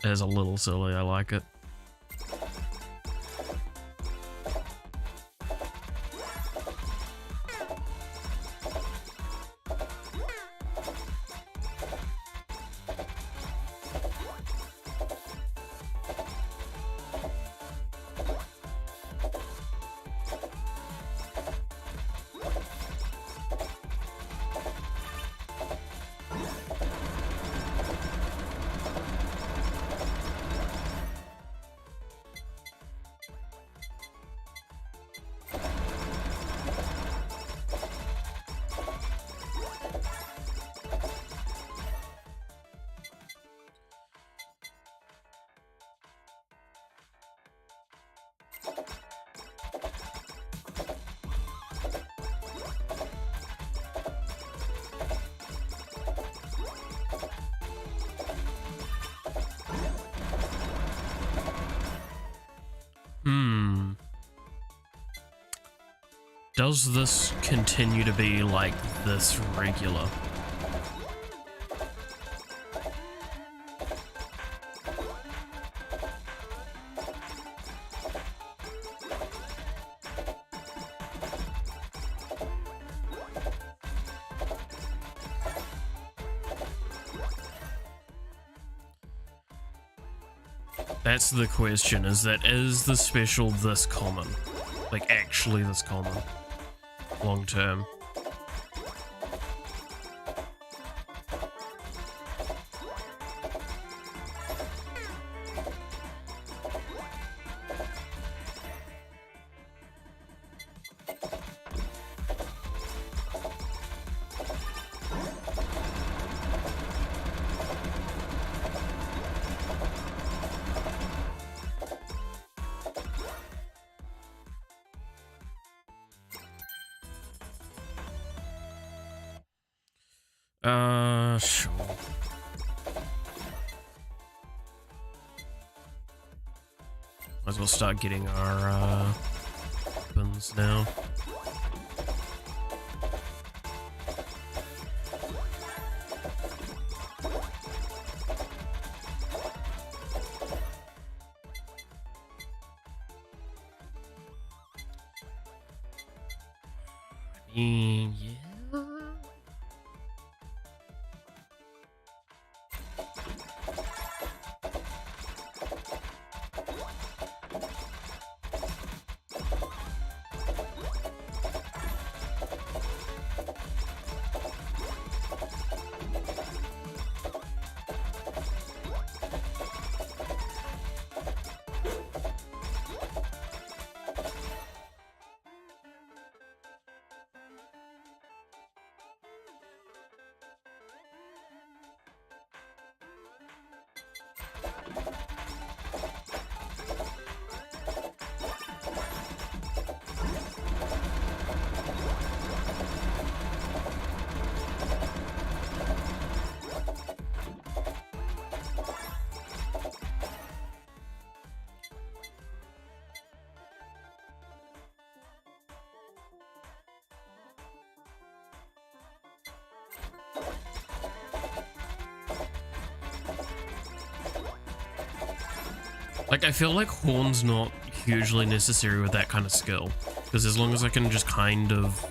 It is a little silly, I like it. Does this continue to be like this regular? That's the question, is the special this common? Like actually this common? Long term. Sure. Might as well start getting our weapons now. I mean, yeah. Like, I feel like Horn's not hugely necessary with that kind of skill, because as long as I can just kind of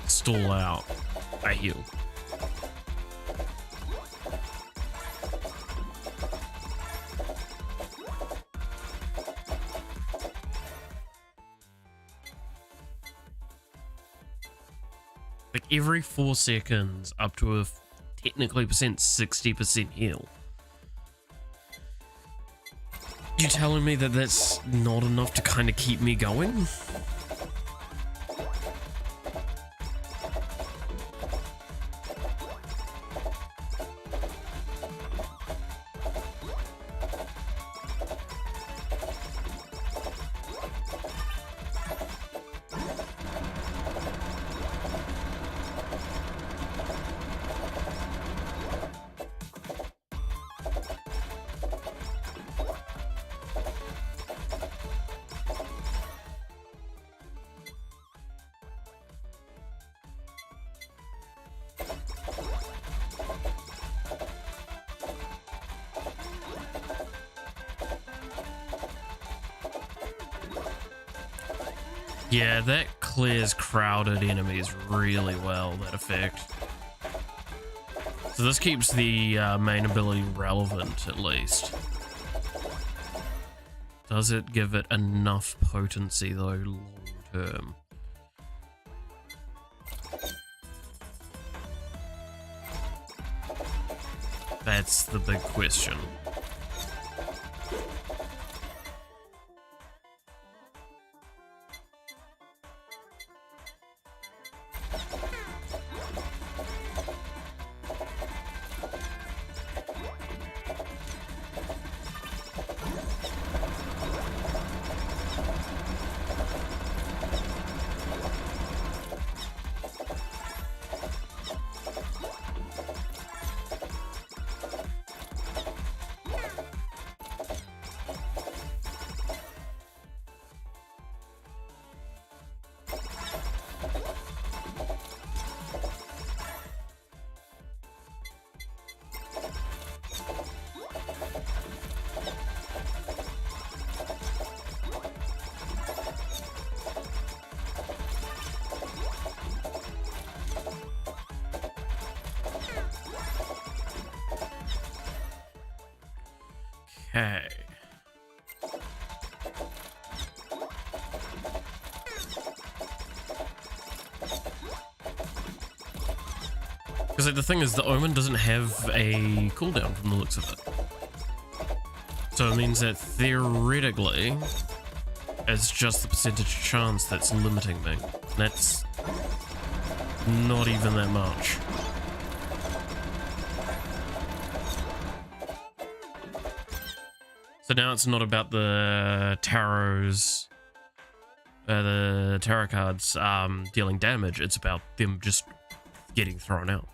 stall out, I heal. Like, every 4 seconds up to a technically 60% heal. You telling me that that's not enough to kind of keep me going? Yeah, that clears crowded enemies really well, that effect. So this keeps the main ability relevant, at least. Does it give it enough potency, though, long term? That's the big question. Okay. Because like, the thing is, the Omen doesn't have a cooldown from the looks of it. So it means that theoretically, it's just the percentage chance that's limiting me. That's not even that much. So now it's not about the tarots, the tarot cards dealing damage. It's about them just getting thrown out.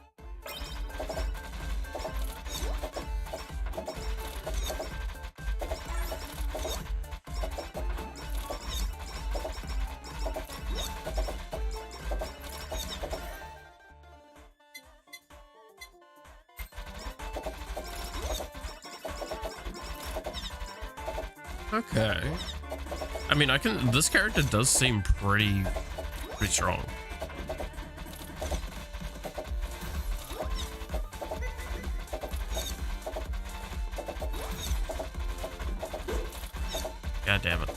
Okay. I mean, this character does seem pretty strong. God damn it.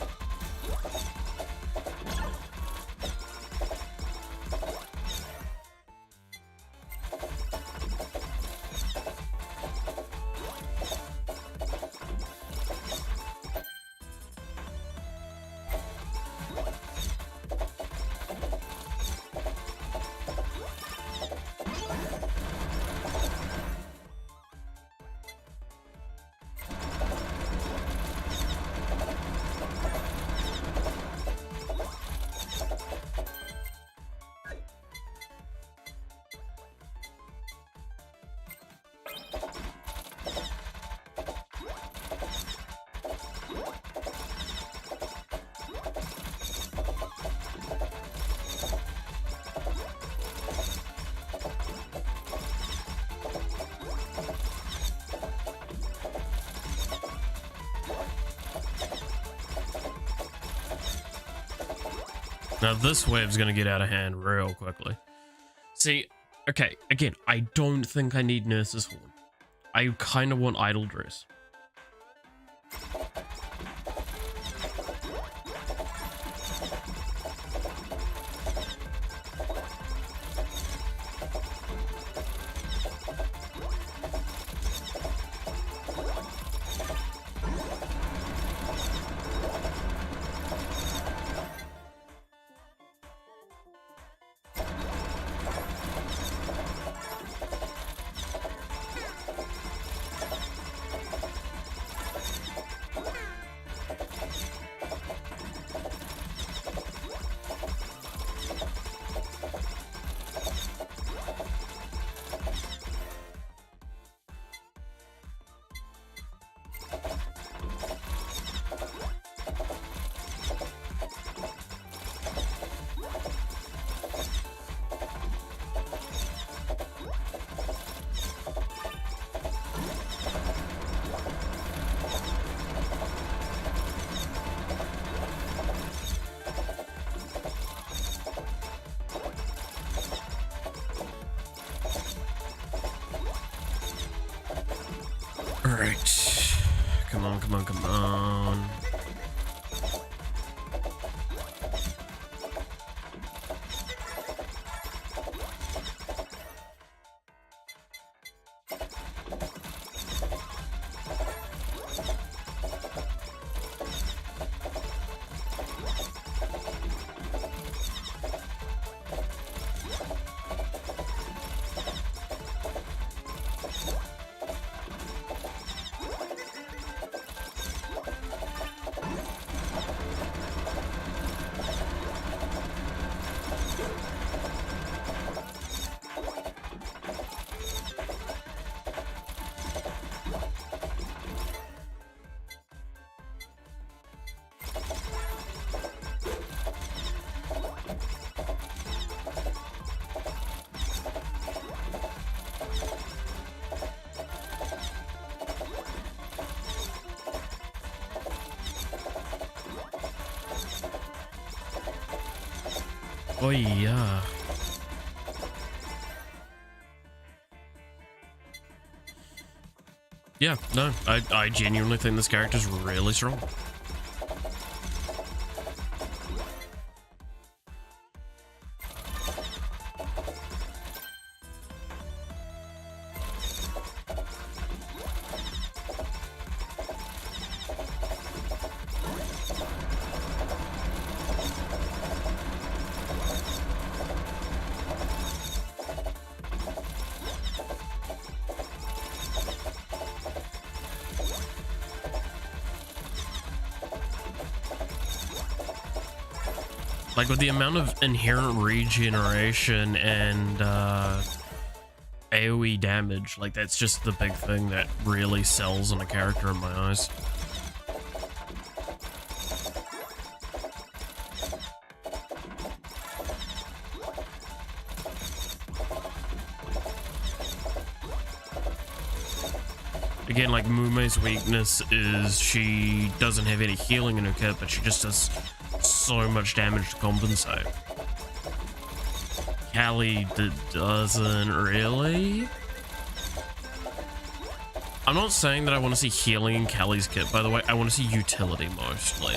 Now this wave's gonna get out of hand real quickly. See, okay, again, I don't think I need Nurse's Horn. I kind of want Idle Dress. Alright. Come on, come on, come on. Oh yeah. Yeah, no, I genuinely think this character's really strong. Like, with the amount of inherent regeneration and AoE damage, like, that's just the big thing that really sells on a character in my eyes. Again, like, Mume's weakness is she doesn't have any healing in her kit, but she just does so much damage to compensate. Callie doesn't really. I'm not saying that I want to see healing in Callie's kit, by the way. I want to see utility mostly.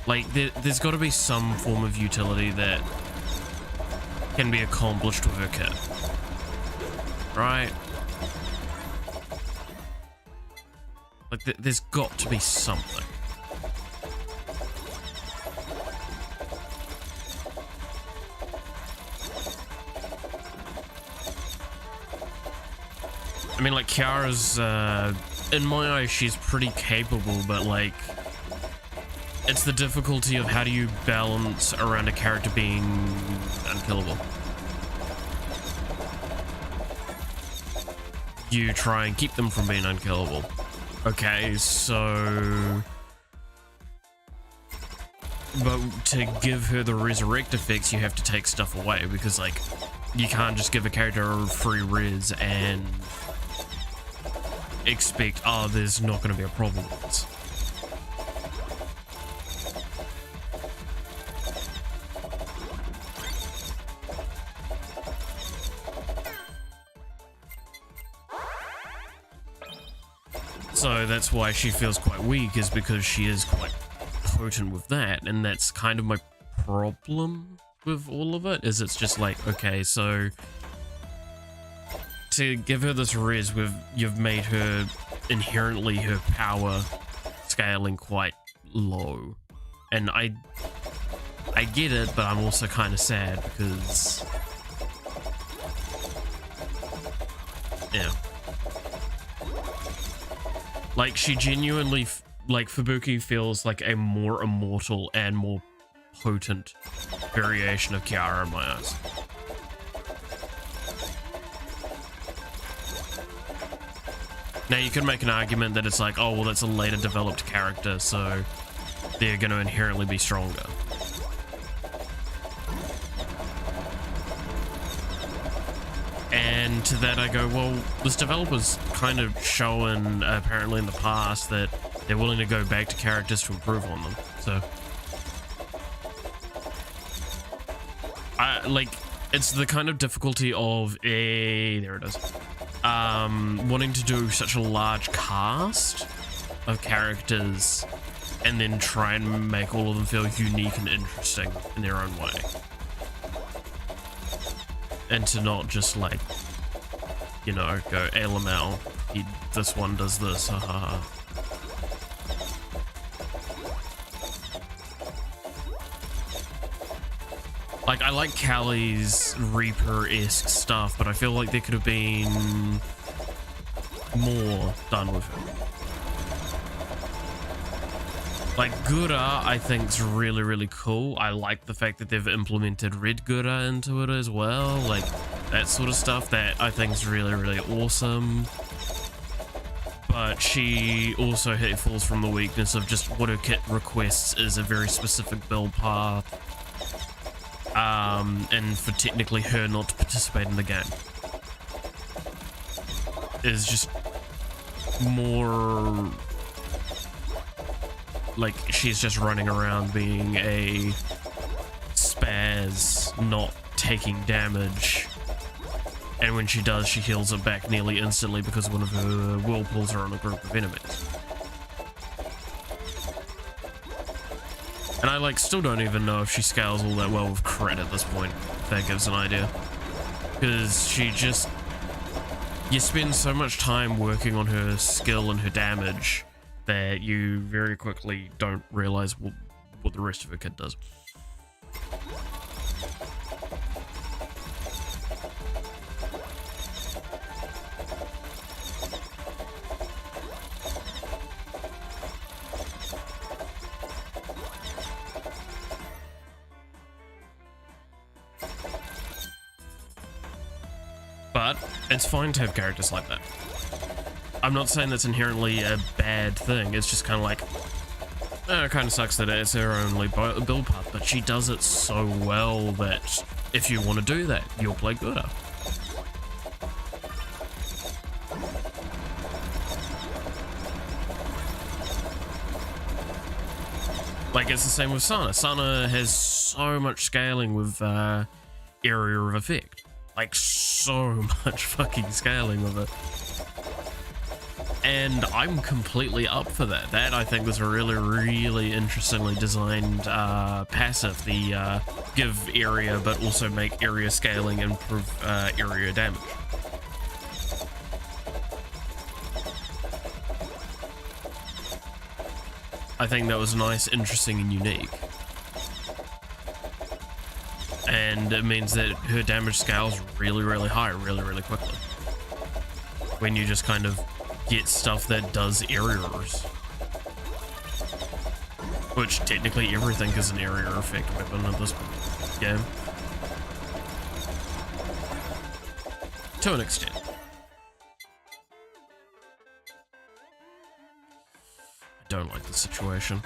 Like, there's got to be some form of utility that can be accomplished with her kit. Right? Like, there's got to be something. I mean, like, Kiara's, in my eyes, she's pretty capable, but, like, it's the difficulty of how do you balance around a character being unkillable. You try and keep them from being unkillable. Okay, so... But to give her the resurrect effects, you have to take stuff away, because, like, you can't just give a character a free res and expect, oh, there's not going to be a problem with this. So that's why she feels quite weak, is because she is quite potent with that, and that's kind of my problem with all of it, is it's just like, okay, so to give her this res, you've made her inherently, her power scaling quite low, and I get it, but I'm also kind of sad because, yeah, like she genuinely, like Fubuki feels like a more immortal and more potent variation of Kiara in my eyes. Now you could make an argument that it's like, oh well, that's a later developed character, so they're going to inherently be stronger. And to that I go, well, this developer's kind of shown apparently in the past that they're willing to go back to characters to improve on them. So, like, it's the kind of difficulty of there it is. Wanting to do such a large cast of characters and then try and make all of them feel unique and interesting in their own way. And to not just, like, you know, go, hey, Lamel, this one does this, haha. Like, I like Callie's Reaper-esque stuff, but I feel like there could have been more done with it. Like, Gura, I think, is really, really cool. I like the fact that they've implemented Red Gura into it as well. Like, that sort of stuff that I think is really, really awesome. But she also falls from the weakness of just what her kit requests is a very specific build path. And for technically her not to participate in the game is just more like she's just running around being a spaz, not taking damage, and when she does, she heals it back nearly instantly because one of her whirlpools are on a group of enemies. And I, like, still don't even know if she scales all that well with crit at this point, if that gives an idea. Because she just... You spend so much time working on her skill and her damage that you very quickly don't realize what the rest of her kit does. But it's fine to have characters like that. I'm not saying that's inherently a bad thing, it's just kind of like, it kind of sucks that it's her only build path, but she does it so well that if you want to do that, you'll play Gura. Like, it's the same with Sana. Sana has so much scaling with area of effect. Like, so much fucking scaling with it. And I'm completely up for that. That, I think, was a really, really interestingly designed passive. The give area, but also make area scaling and improve area damage. I think that was nice, interesting, and unique. And it means that her damage scales really, really high, really, really quickly. When you just kind of get stuff that does areas. Which technically everything is an area effect weapon at this game. To an extent. I don't like the situation.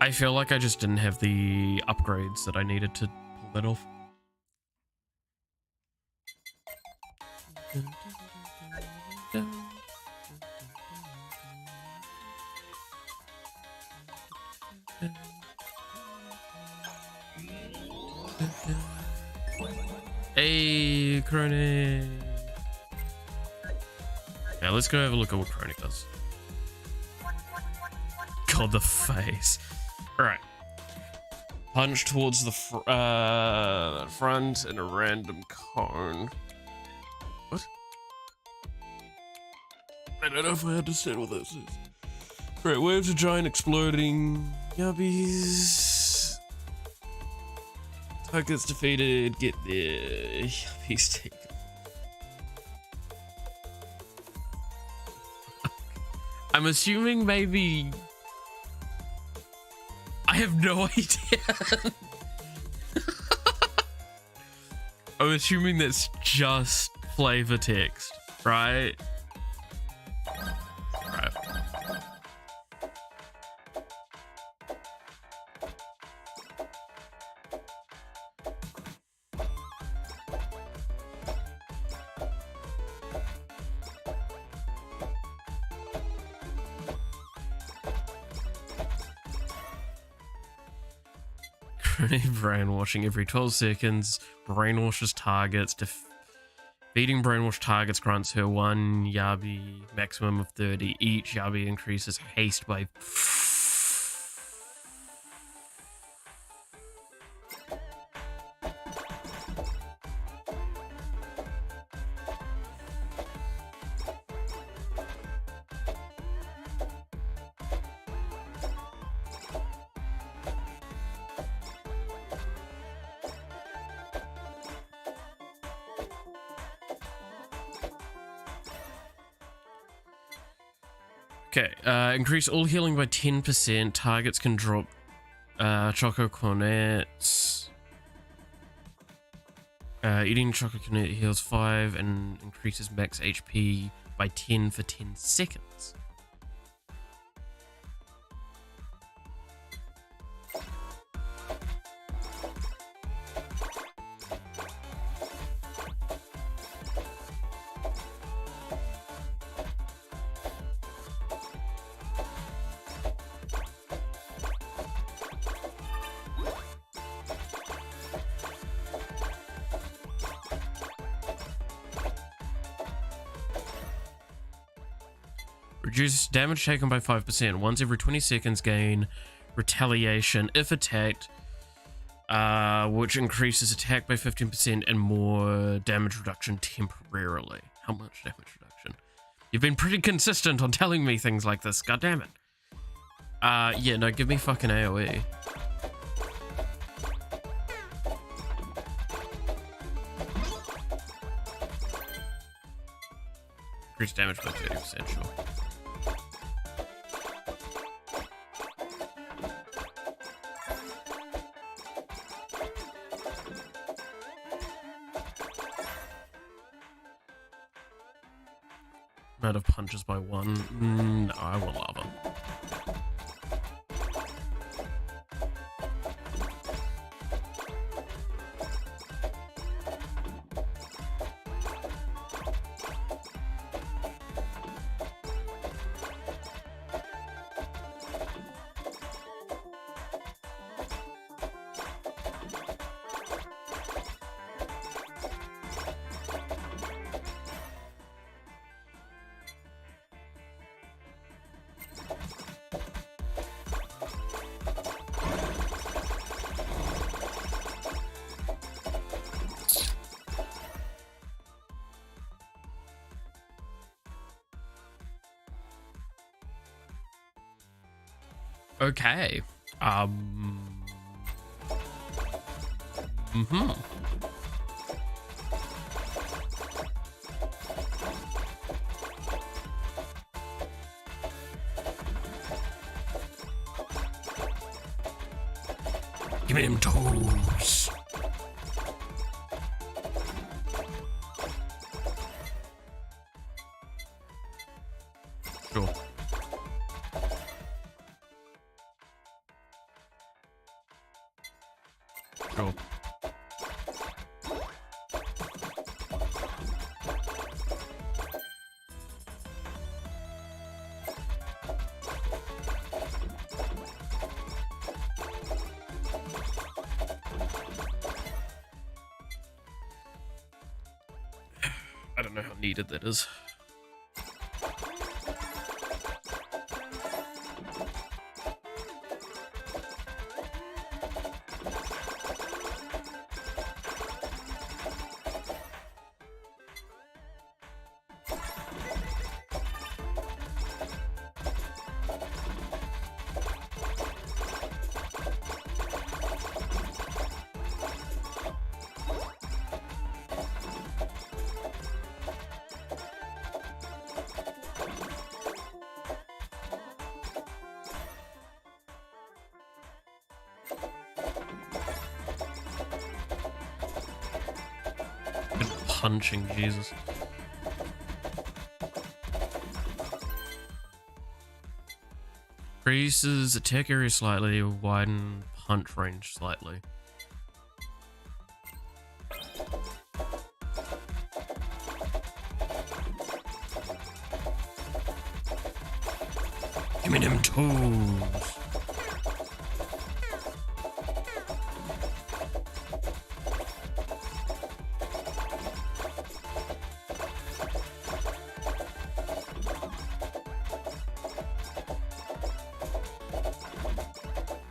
I feel like I just didn't have the upgrades that I needed to pull that off. Hey, Crony. Yeah, let's go have a look at what Crony does. God, the face. Alright. Punch towards the front in a random cone. What? I don't know if I understand what this is. Right, waves of giant exploding yubbies. Targets defeated, get the yubbies taken. I'm assuming maybe... I have no idea. I'm assuming that's just flavor text, right? Right. Brainwashing every 12 seconds. Brainwashes targets. Defeating brainwashed targets grants her 1 yabi, maximum of 30. Each yabi increases haste by... Okay, increase all healing by 10%. Targets can drop Choco Cornets. Eating Choco Cornet heals 5 and increases max HP by 10 for 10 seconds. Reduce damage taken by 5%. Once every 20 seconds, gain retaliation if attacked, which increases attack by 15% and more damage reduction temporarily. How much damage reduction? You've been pretty consistent on telling me things like this. God damn it. Yeah, no, give me fucking AoE. Increase damage by 30%, sure. Amount of punches by 1. No, I want lava. Okay. Give me them toes. Sure. Sure. don't know how needed that is. Punching, Jesus. Increases attack area slightly, widen punch range slightly. Give me them toes.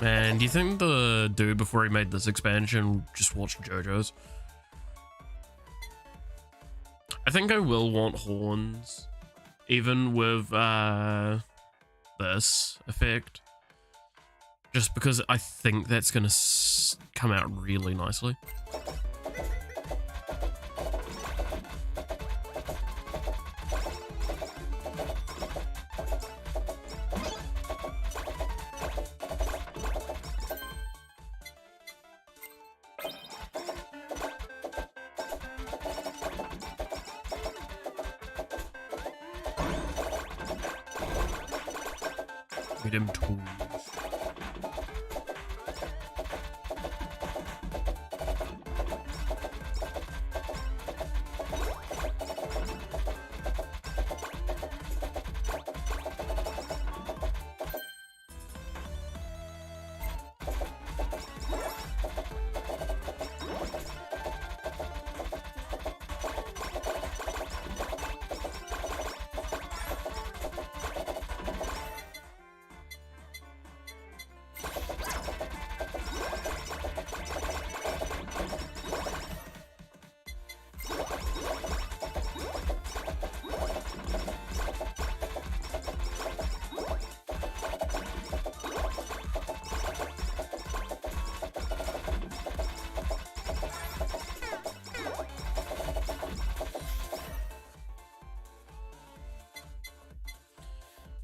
Man, do you think the dude before he made this expansion just watched JoJo's? I think I will want horns, even with this effect, just because I think that's gonna come out really nicely. With them tools.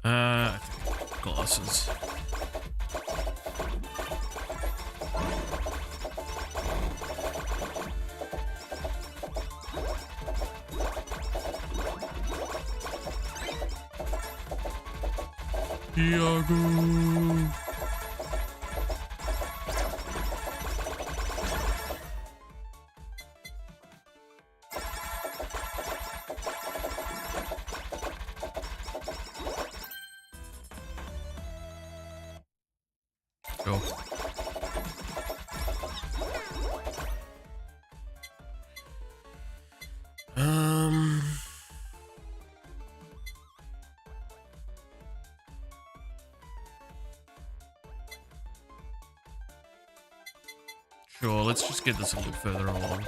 I think glasses. Iago. Cool. Sure, let's just get this a little further along.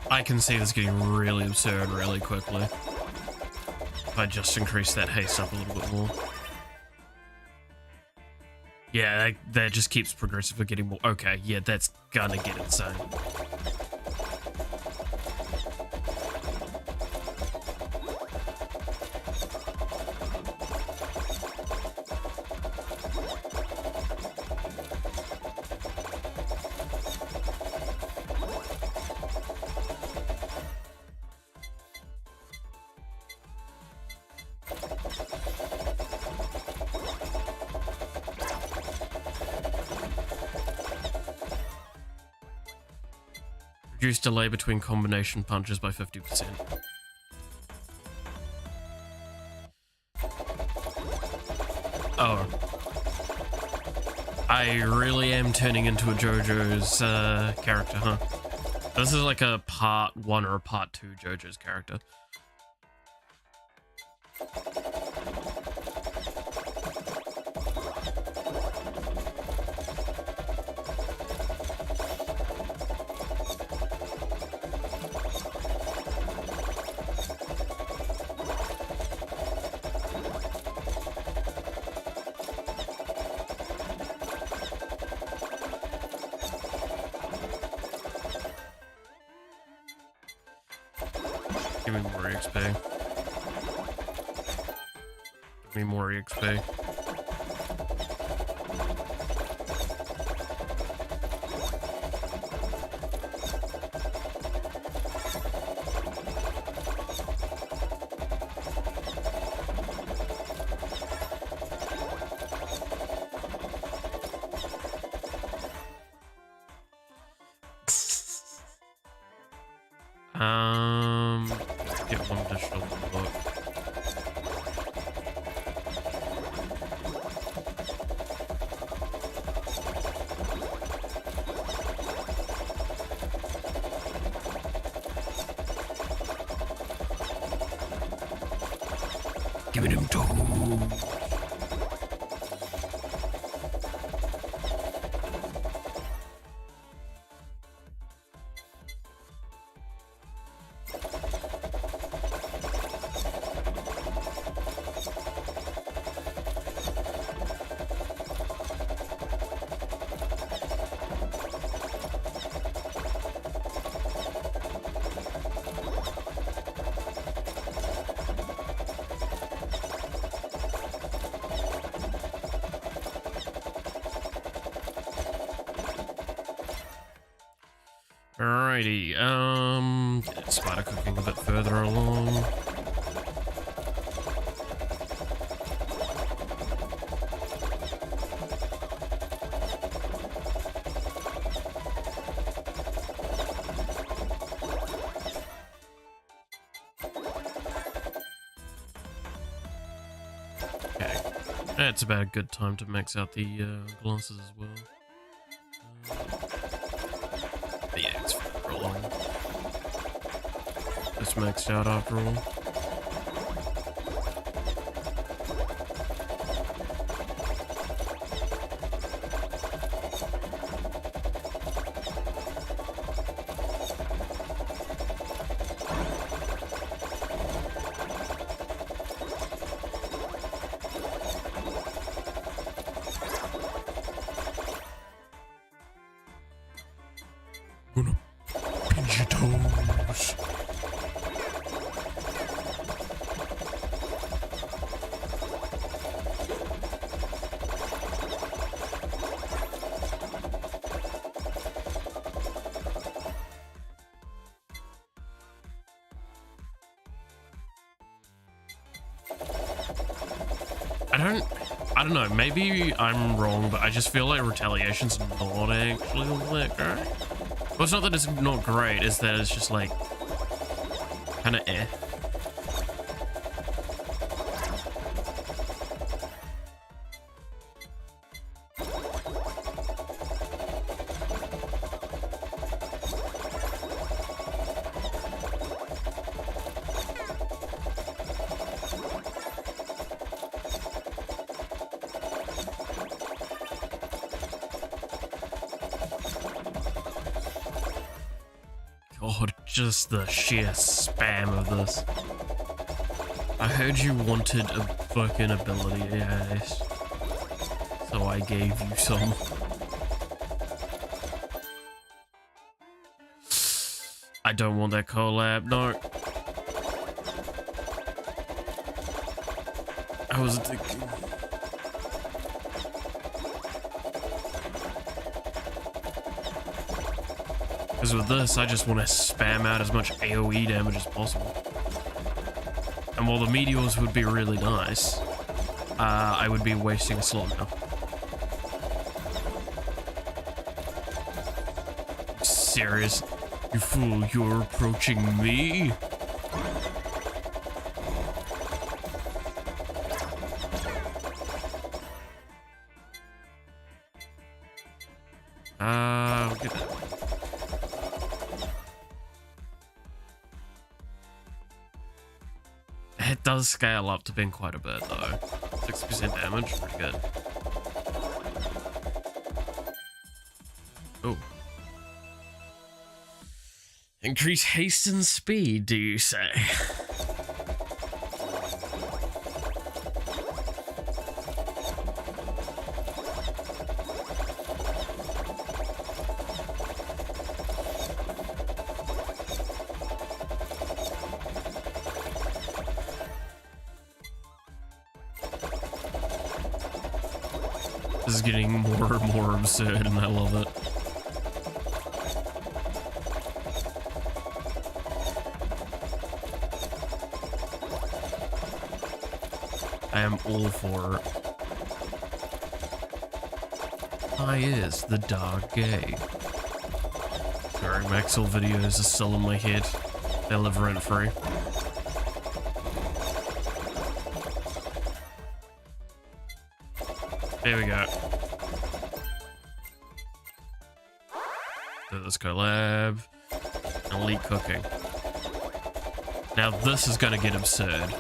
I can see this getting really absurd really quickly if I just increase that haste up a little bit more. Yeah, that just keeps progressively getting more. Okay, yeah, that's gonna get insane. Reduce delay between combination punches by 50%. Oh. I really am turning into a JoJo's character, huh? This is like a part 1 or a part 2 JoJo's character. Give me more XP. Give me more XP. Get one additional book. Give it him two. Alrighty, get spider cooking a bit further along. Okay, that's about a good time to max out the glasses as well. But yeah, it's further along. It's maxed out after all. Gonna pinch your toes. I don't know, maybe I'm wrong, but I just feel like Retaliation's not actually all that great. Well, it's not that it's not great, it's that it's just like kinda eh. God, just the sheer spam of this. I heard you wanted a fucking ability, yes. So I gave you some. I don't want that collab, no. I was thinking. Because with this, I just want to spam out as much AoE damage as possible. And while the meteors would be really nice, I would be wasting a slot now. You serious? You fool, you're approaching me? Get that. It does scale up to being quite a bit though. 60% damage, pretty good. Oh. Increase haste and speed, do you say? This is getting more and more absurd, and I love it. I am all for it. I is the dog gay. Sorry, Maxwell videos are still in my head. They live rent free. There we go. So this collab. Elite cooking. Now this is gonna get absurd.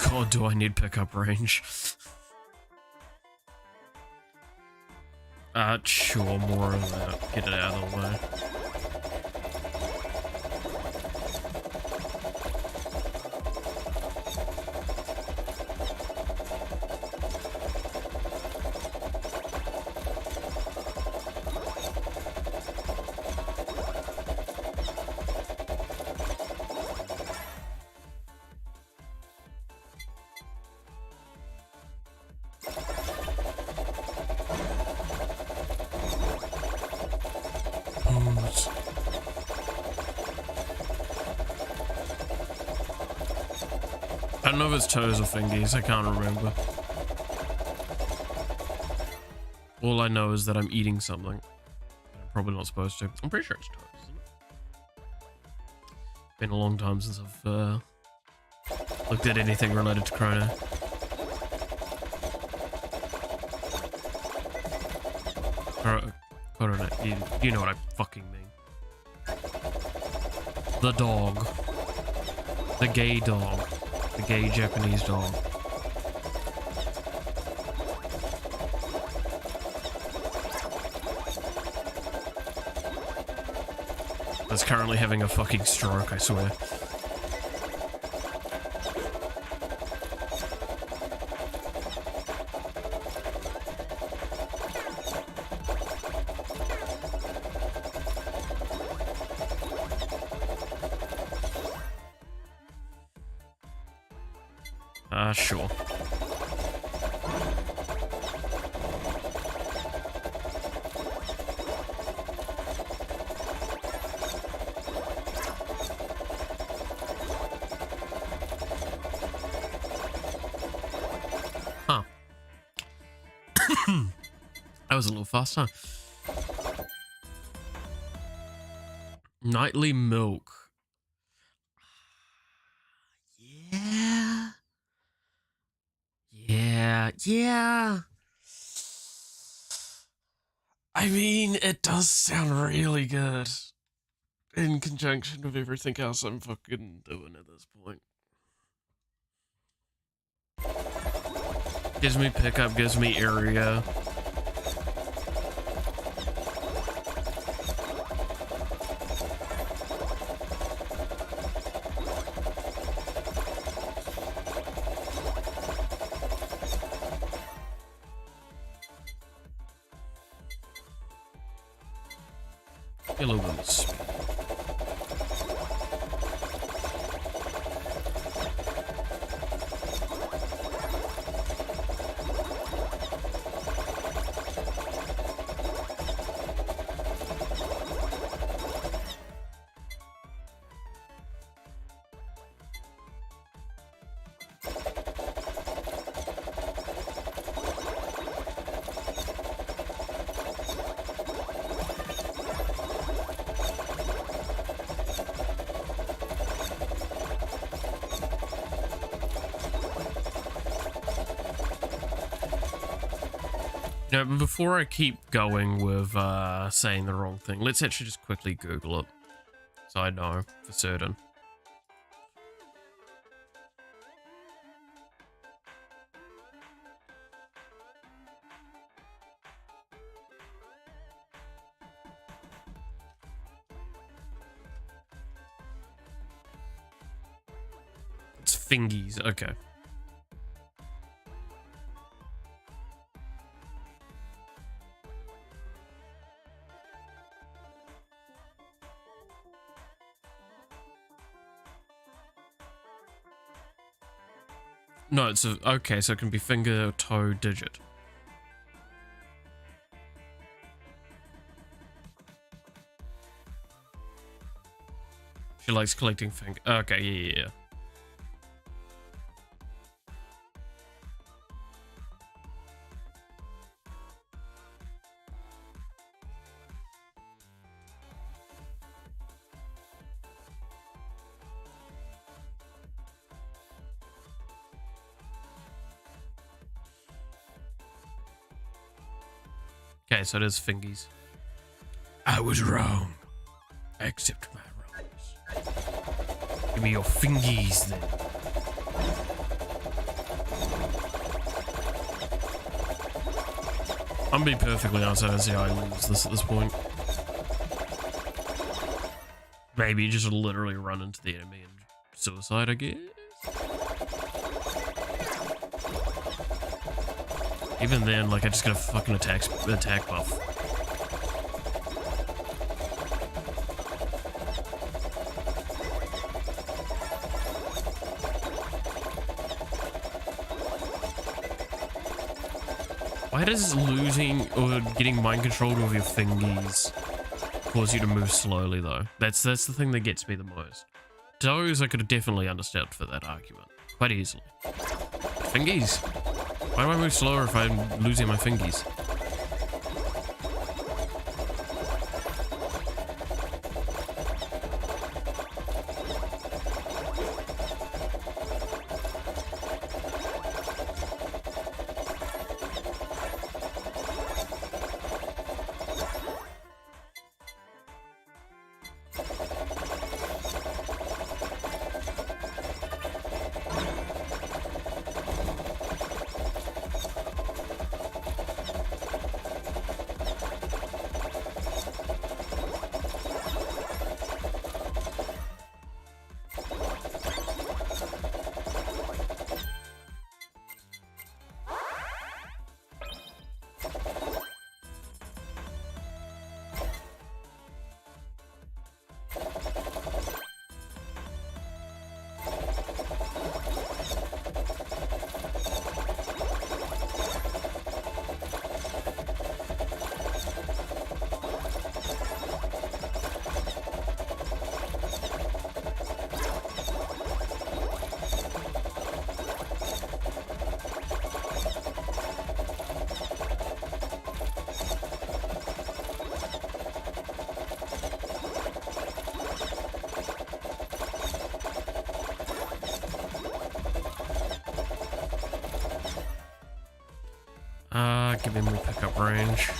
God, do I need pickup range? Sure, more of that. Get it out of the way. I don't know if it's toes or fingies, I can't remember. All I know is that I'm eating something. I'm probably not supposed to. I'm pretty sure it's toes, isn't it? Been a long time since I've looked at anything related to Chrono. Chrono, you know what I fucking mean. The dog. The gay dog. The gay Japanese dog. That's currently having a fucking stroke, I swear. Sure. Huh. That was a little fast, huh? Nightly milk. Yeah. I mean, it does sound really good. In conjunction with everything else I'm fucking doing at this point. Gives me pickup, gives me area. A little bit of speed. No, but before I keep going with saying the wrong thing, let's actually just quickly Google it so I know for certain. It's fingies, okay. No, it's a, okay, so it can be finger, toe, digit. She likes collecting finger. Okay, yeah. Okay, so it is fingies. I was wrong. Accept my wrongs. Give me your fingies then. I'm being perfectly honest, I don't see how I lose this at this point. Maybe you just literally run into the enemy and suicide, I guess. Even then, like, I just got a fucking attack buff. Why does losing or getting mind controlled with your fingies cause you to move slowly, though? That's the thing that gets me the most. Toes, I could have definitely understood for that argument. Quite easily. Fingies? Why do I move slower if I'm losing my fingies? Give me more pickup range.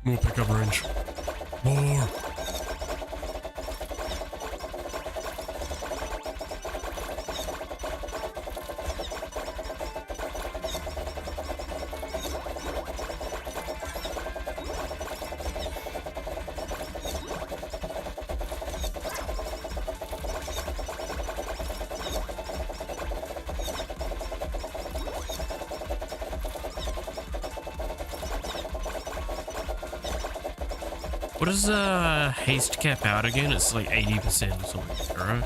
More pickup range. More. What does haste cap out again? It's like 80% or something, right?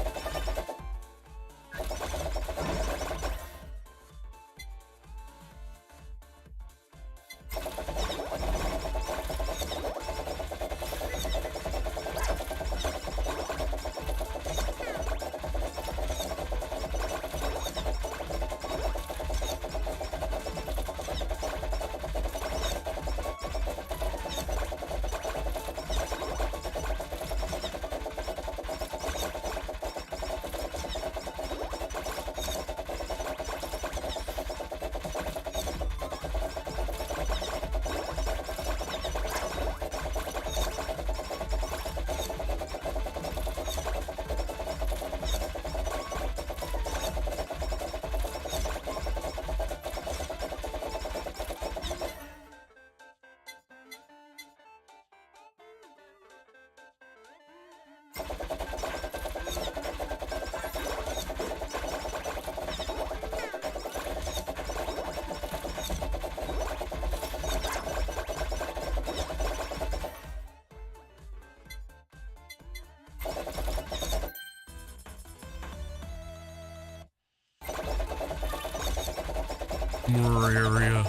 More area.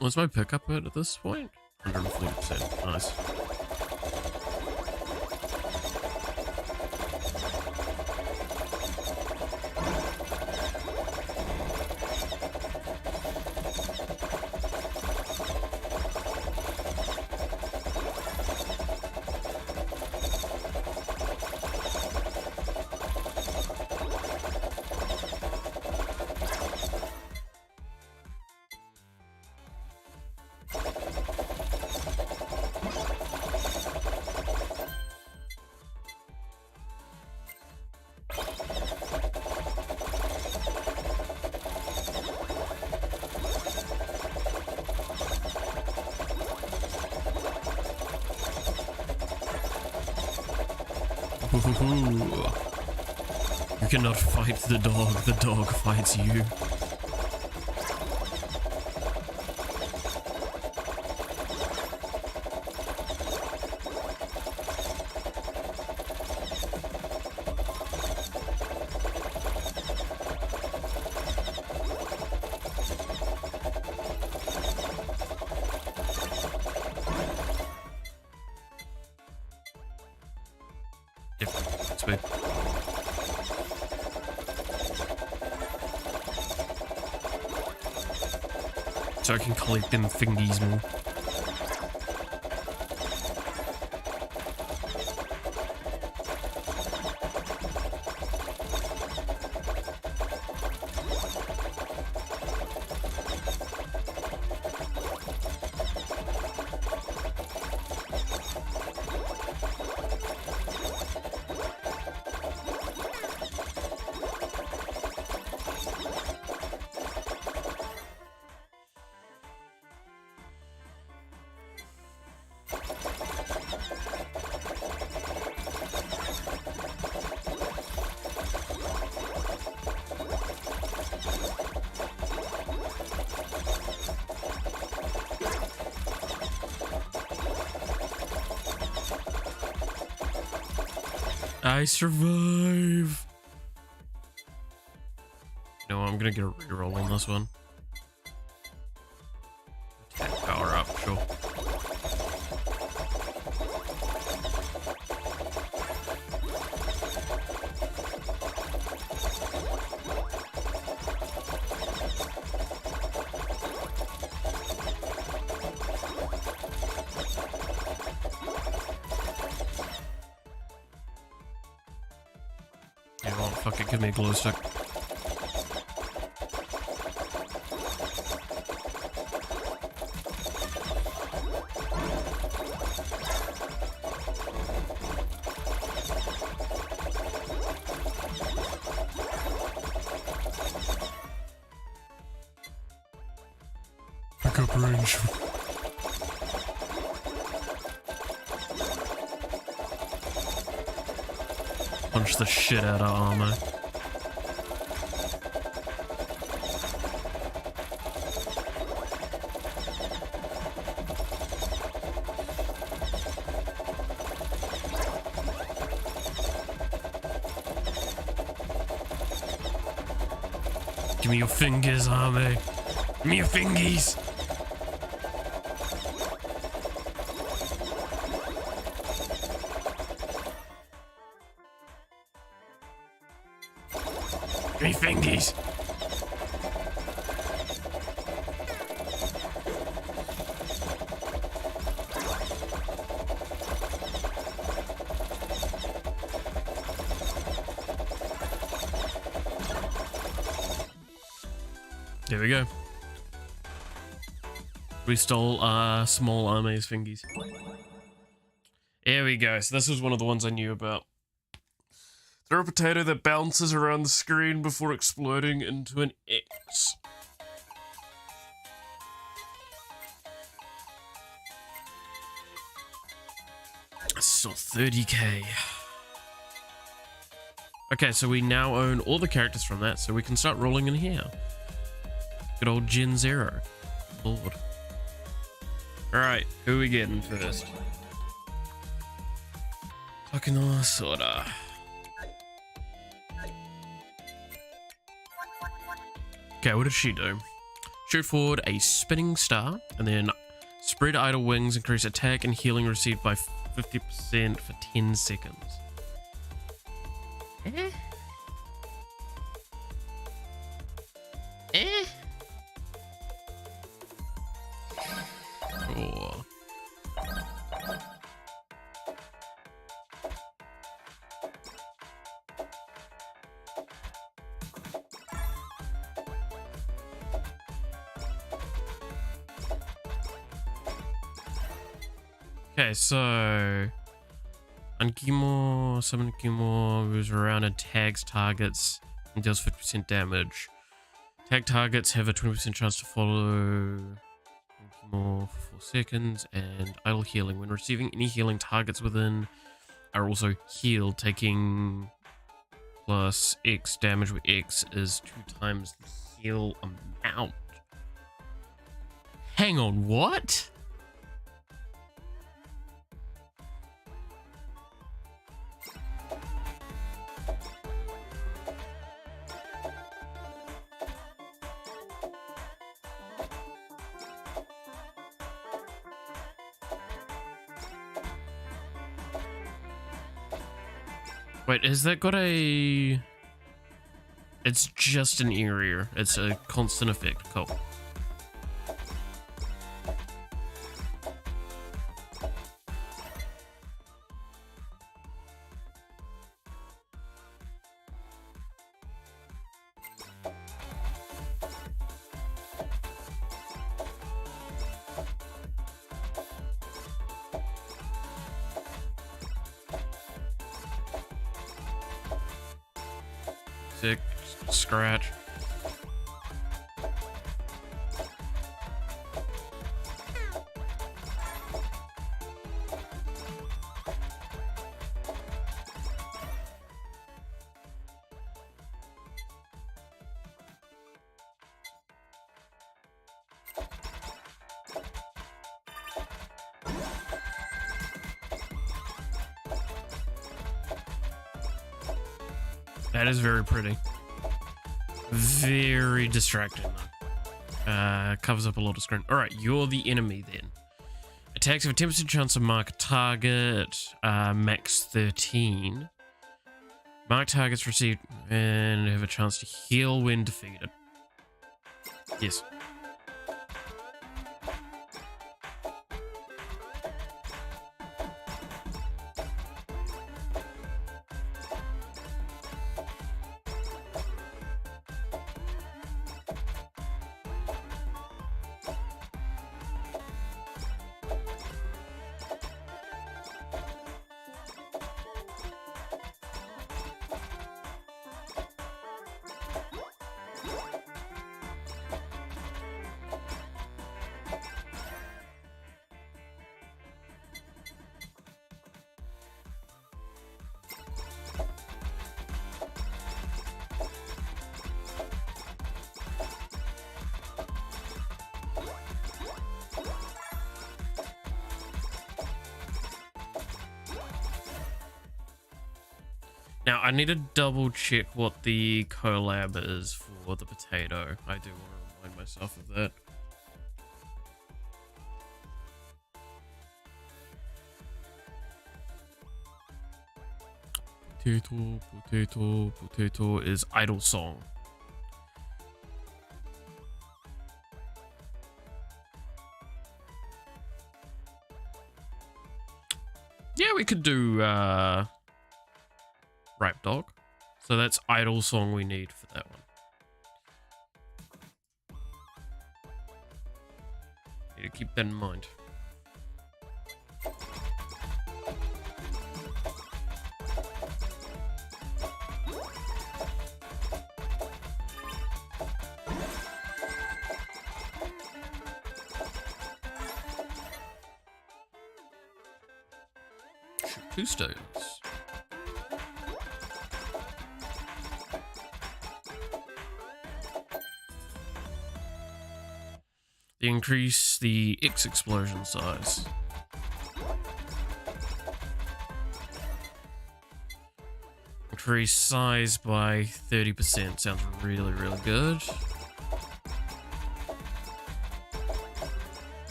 What's my pickup at this point? 140%. Nice. You cannot fight the dog fights you. So I can collect them thingies more. I survive. No, I'm gonna get a reroll on this one. Attack power up, sure. Fuck it, give me a glow stick. Pickup range. Punch the shit out of armor. Give me your fingers, army. Give me your fingies. Give me fingies. There we go. We stole small army's fingies. There we go. So this was one of the ones I knew about. Throw a potato that bounces around the screen before exploding into an X. Nice, or 30k. Okay, so we now own all the characters from that, so we can start rolling in here. Good old Gen Zero. Lord. Alright, who are we getting first? Takino Soda. Okay, what did she do? Shoot forward a spinning star, and then spread idle wings, increase attack and healing received by 50% for 10 seconds. Eh? Eh? Cool. Okay, so Ankimo, summon Ankimo, moves around and tags targets and deals 50% damage. Tag targets have a 20% chance to follow Ankimo for 4 seconds, and idle healing. When receiving any healing, targets within are also healed, taking plus X damage, where X is 2 times the heal amount. Hang on, what? Wait, has that got a... It's just an area. It's a constant effect. Cool. Sick. Scratch. That is very pretty. Very distracting though. Covers up a lot of screen. Alright, you're the enemy then. Attacks have a 10% chance to mark a target. Max 13. Mark targets received and have a chance to heal when defeated. Yes. Now, I need to double check what the collab is for the potato. I do want to remind myself of that. Potato is Idle Song. Yeah, we could do, Rap Dog. So that's Idle Song we need for that one. Need to keep that in mind. shoot 2 stones. They increase the X explosion size. Increase size by 30%. Sounds really, really good.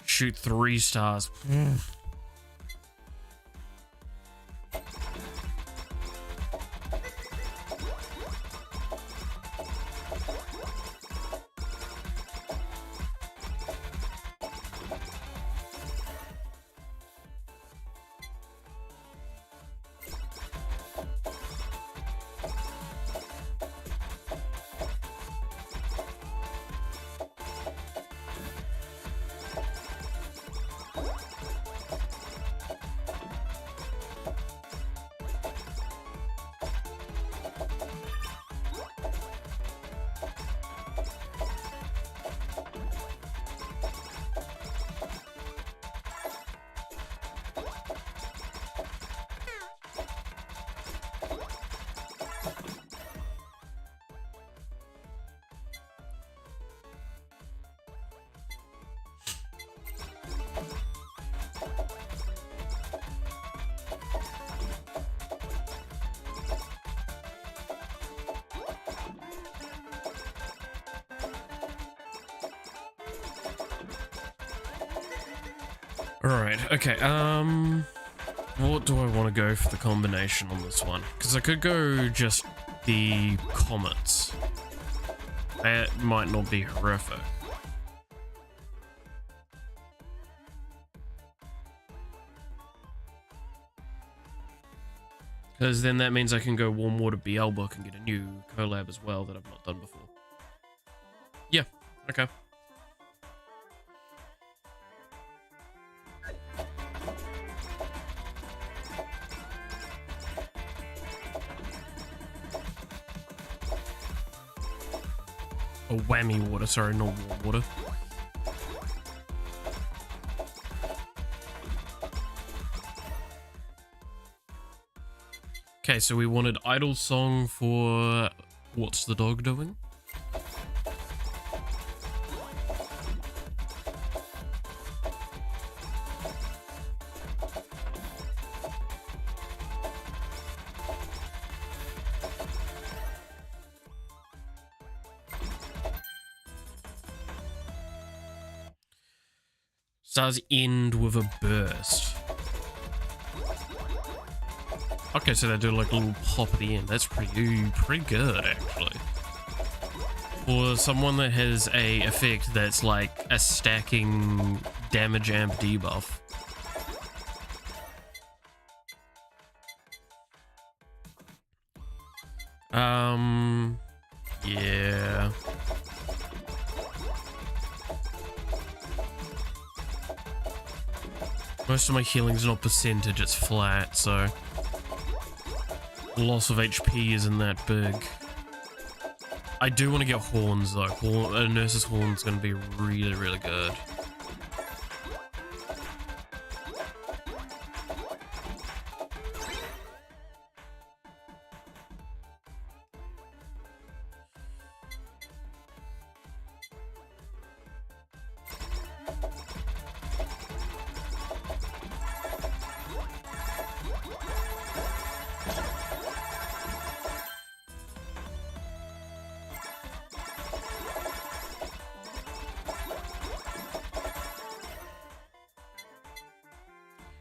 Shoot 3 stars. Alright, okay, what do I want to go for the combination on this one? Because I could go just the comets. That might not be horrific. Because then that means I can go Warm Water BL book and get a new collab as well that I've not done before. Yeah, okay. Oh, whammy water, sorry, not warm water. Okay, so we wanted Idle Song for What's the Dog Doing? Stars end with a burst. Okay, so they do like a little pop at the end. That's pretty good, actually. For someone that has a effect that's like a stacking damage amp debuff. Yeah. Most of my healing's not percentage, it's flat, so loss of HP isn't that big. I do want to get horns though. Nurse's horn's going to be really, really good.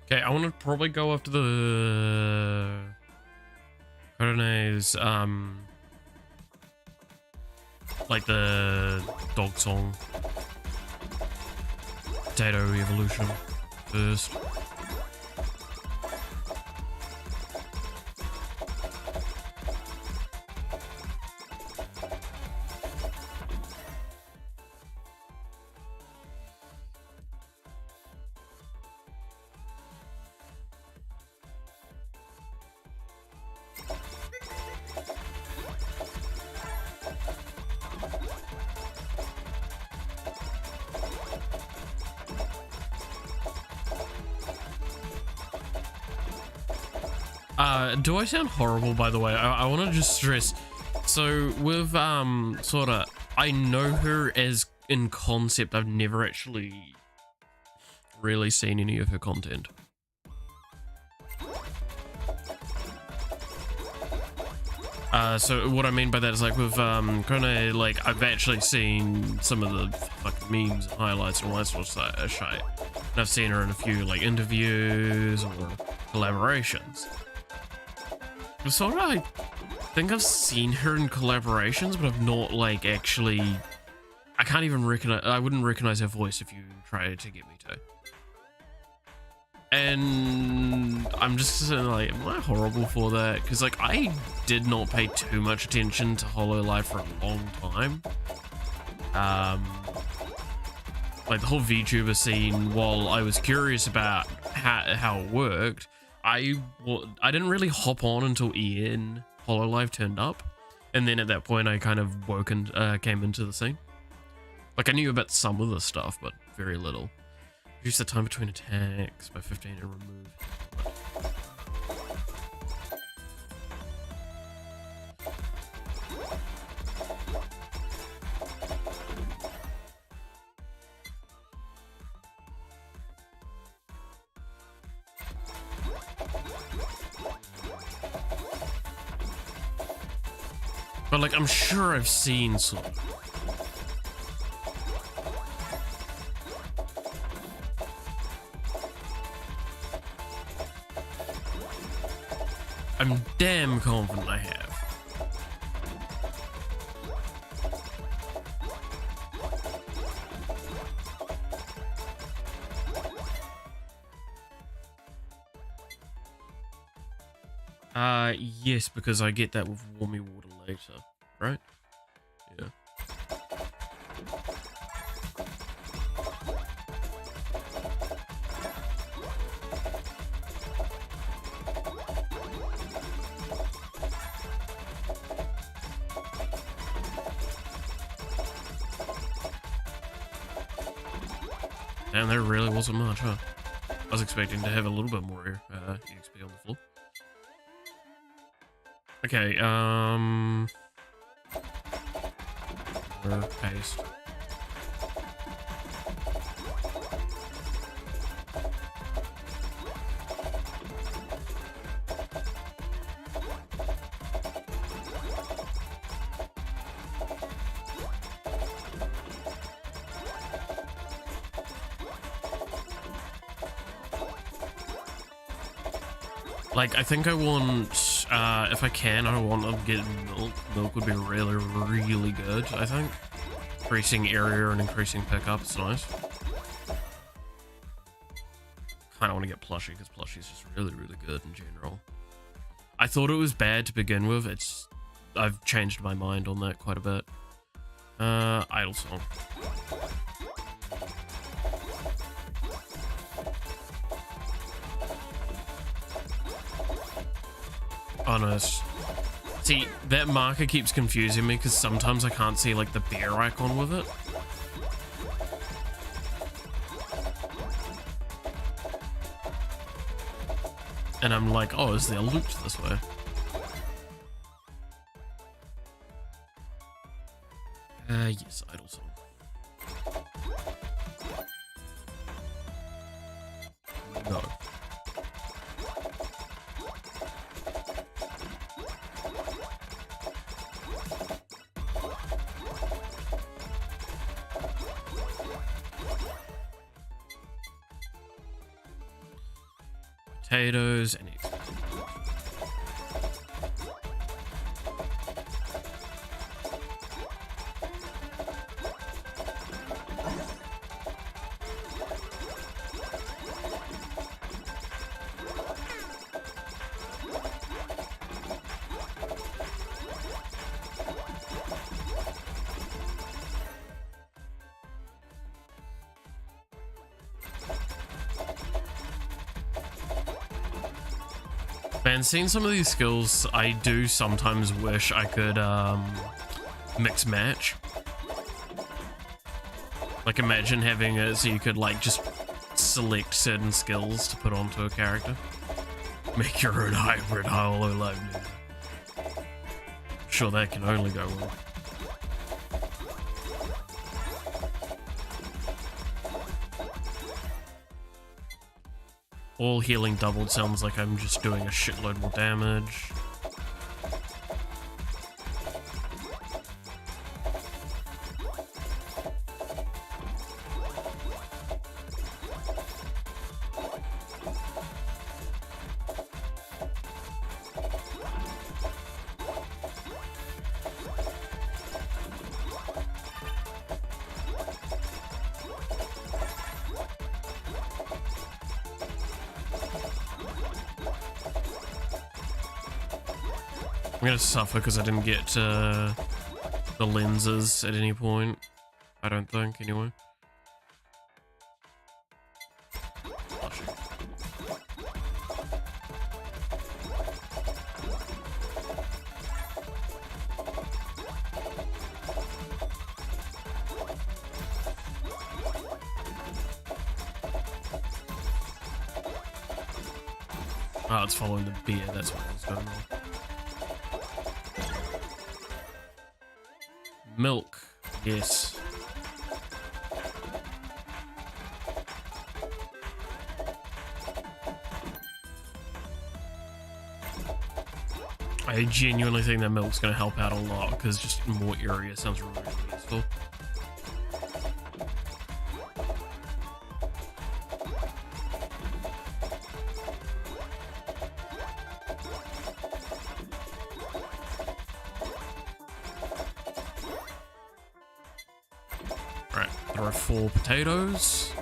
Okay, I want to probably go after the... I don't know, like the dog song. Potato evolution first. Do I sound horrible, by the way? I want to just stress. So with sorta, I know her as in concept. I've never actually really seen any of her content. So what I mean by that is like with kind of like I've actually seen some of the like memes and highlights and all that sort of shit. And I've seen her in a few like interviews or collaborations. Sort of, I think I've seen her in collaborations, but I've not like actually. I can't even recognize. I wouldn't recognize her voice if you tried to get me to. And I'm just like, am I horrible for that? Because like I did not pay too much attention to HoloLive for a long time. Like the whole VTuber scene, while I was curious about how it worked, I didn't really hop on until Ian HoloLive turned up. And then at that point I kind of came into the scene. Like I knew about some of the stuff, but very little. Reduce the time between attacks by 15 and remove. But like, I'm sure I've seen some. I'm damn confident I have. Yes, because I get that with warmy water later, right? Yeah. And there really wasn't much, huh? I was expecting to have a little bit more EXP on the floor. Okay, paste. Like, I think I want, if I can, I want to get milk. Milk would be really, really good, I think. Increasing area and increasing pickup, it's nice. Kinda want to get plushie, because plushie is just really, really good in general. I thought it was bad to begin with, I've changed my mind on that quite a bit. Idle song. Honest. See, that marker keeps confusing me because sometimes I can't see like the bear icon with it. And I'm like, oh, is there a loop this way? Yes, idle song. No. Potatoes and eggs. Man, seeing some of these skills, I do sometimes wish I could mix match. Like imagine having it so you could like just select certain skills to put onto a character. Make your own hybrid HoloLive. Sure, that can only go well. All healing doubled sounds like I'm just doing a shitload more damage. I'm gonna suffer because I didn't get the lenses at any point. I don't think, anyway. Oh, it's following the beer, that's what was going on. Milk, yes. I genuinely think that milk's going to help out a lot because just more area sounds really useful. Right, throw 4 potatoes.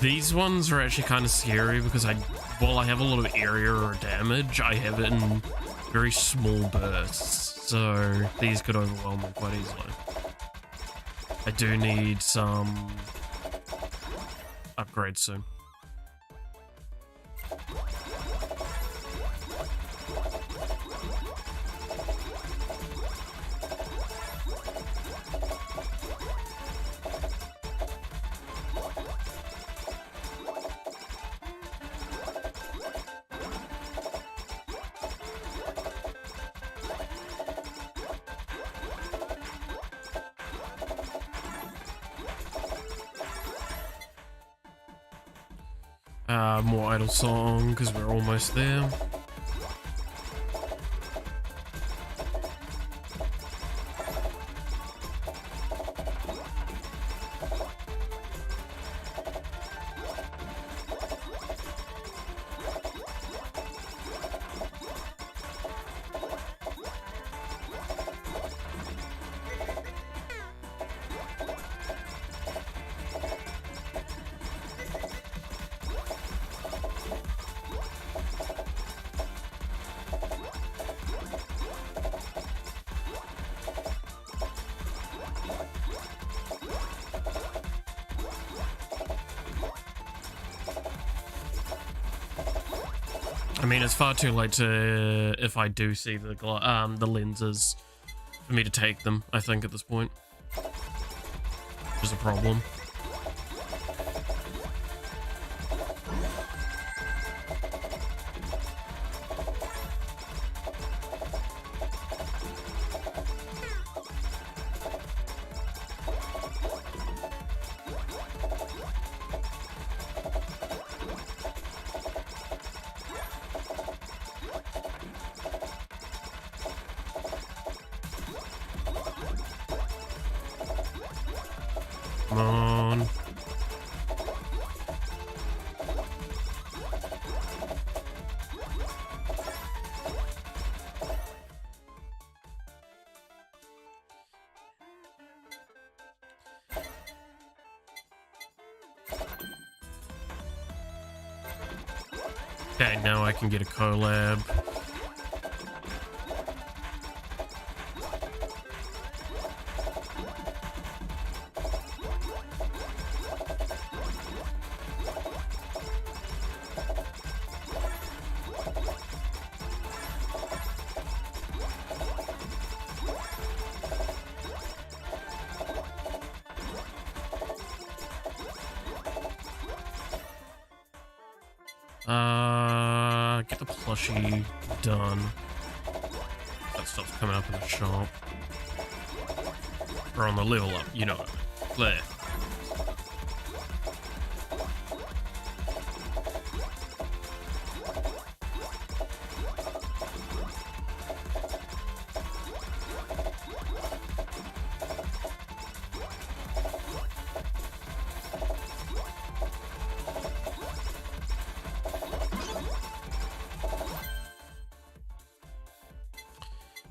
These ones are actually kind of scary because while I have a lot of area or damage, I have it in very small bursts, so these could overwhelm me quite easily. I do need some upgrades soon. More idle song because we're almost there. I mean, it's far too late to, if I do see the lenses, for me to take them, I think, at this point. Which is a problem. Come on. Okay, now I can get a collab. Get the plushie done. That stuff's coming up in the shop. Or on the level up, you know what I mean. There.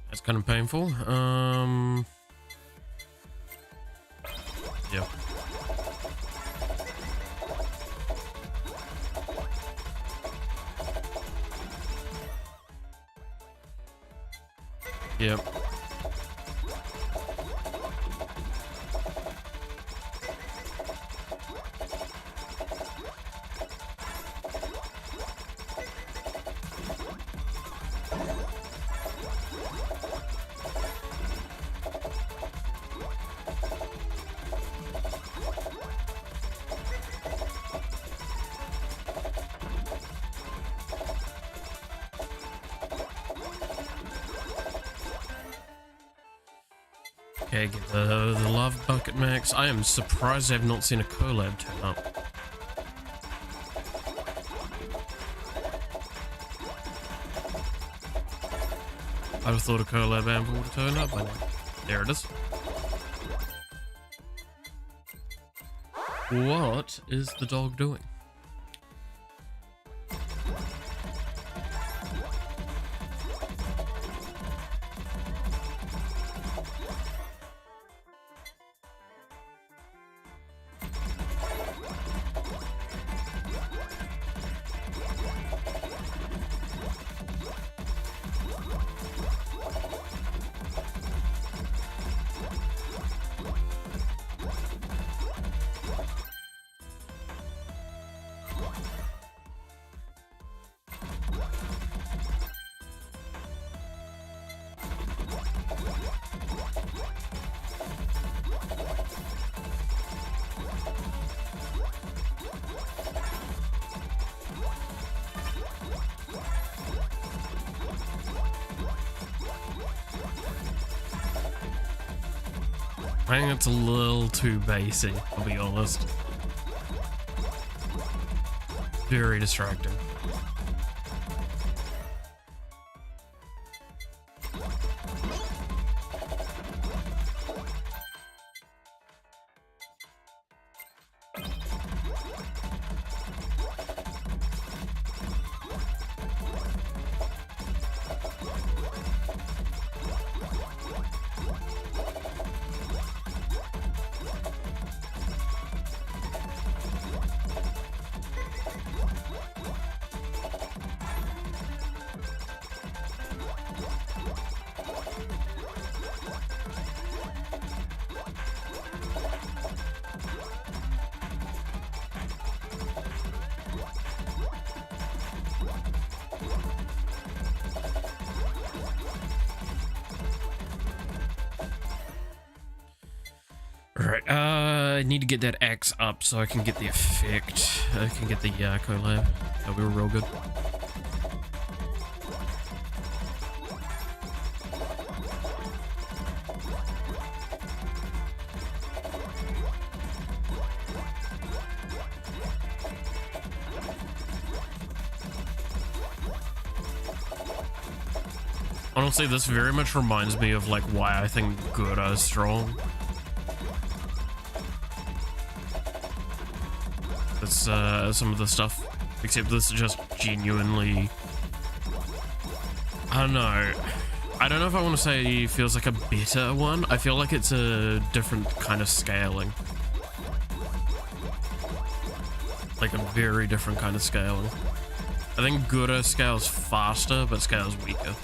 That's kind of painful. Yeah. Yep. Okay, get the love bucket max. I am surprised I've not seen a collab turn up. I'd have thought a collab amber would have turned up by now. There it is. What is the dog doing? I think it's a little too basic, I'll be honest. Very distracting. Alright, I need to get that axe up so I can get the effect. I can get the collab. That'll be real good. Honestly, this very much reminds me of like why I think Gura is strong. It's some of the stuff, except this is just genuinely, I don't know. I don't know if I want to say feels like a better one. I feel like it's a different kind of scaling. Like a very different kind of scaling. I think Gura scales faster, but scales weaker.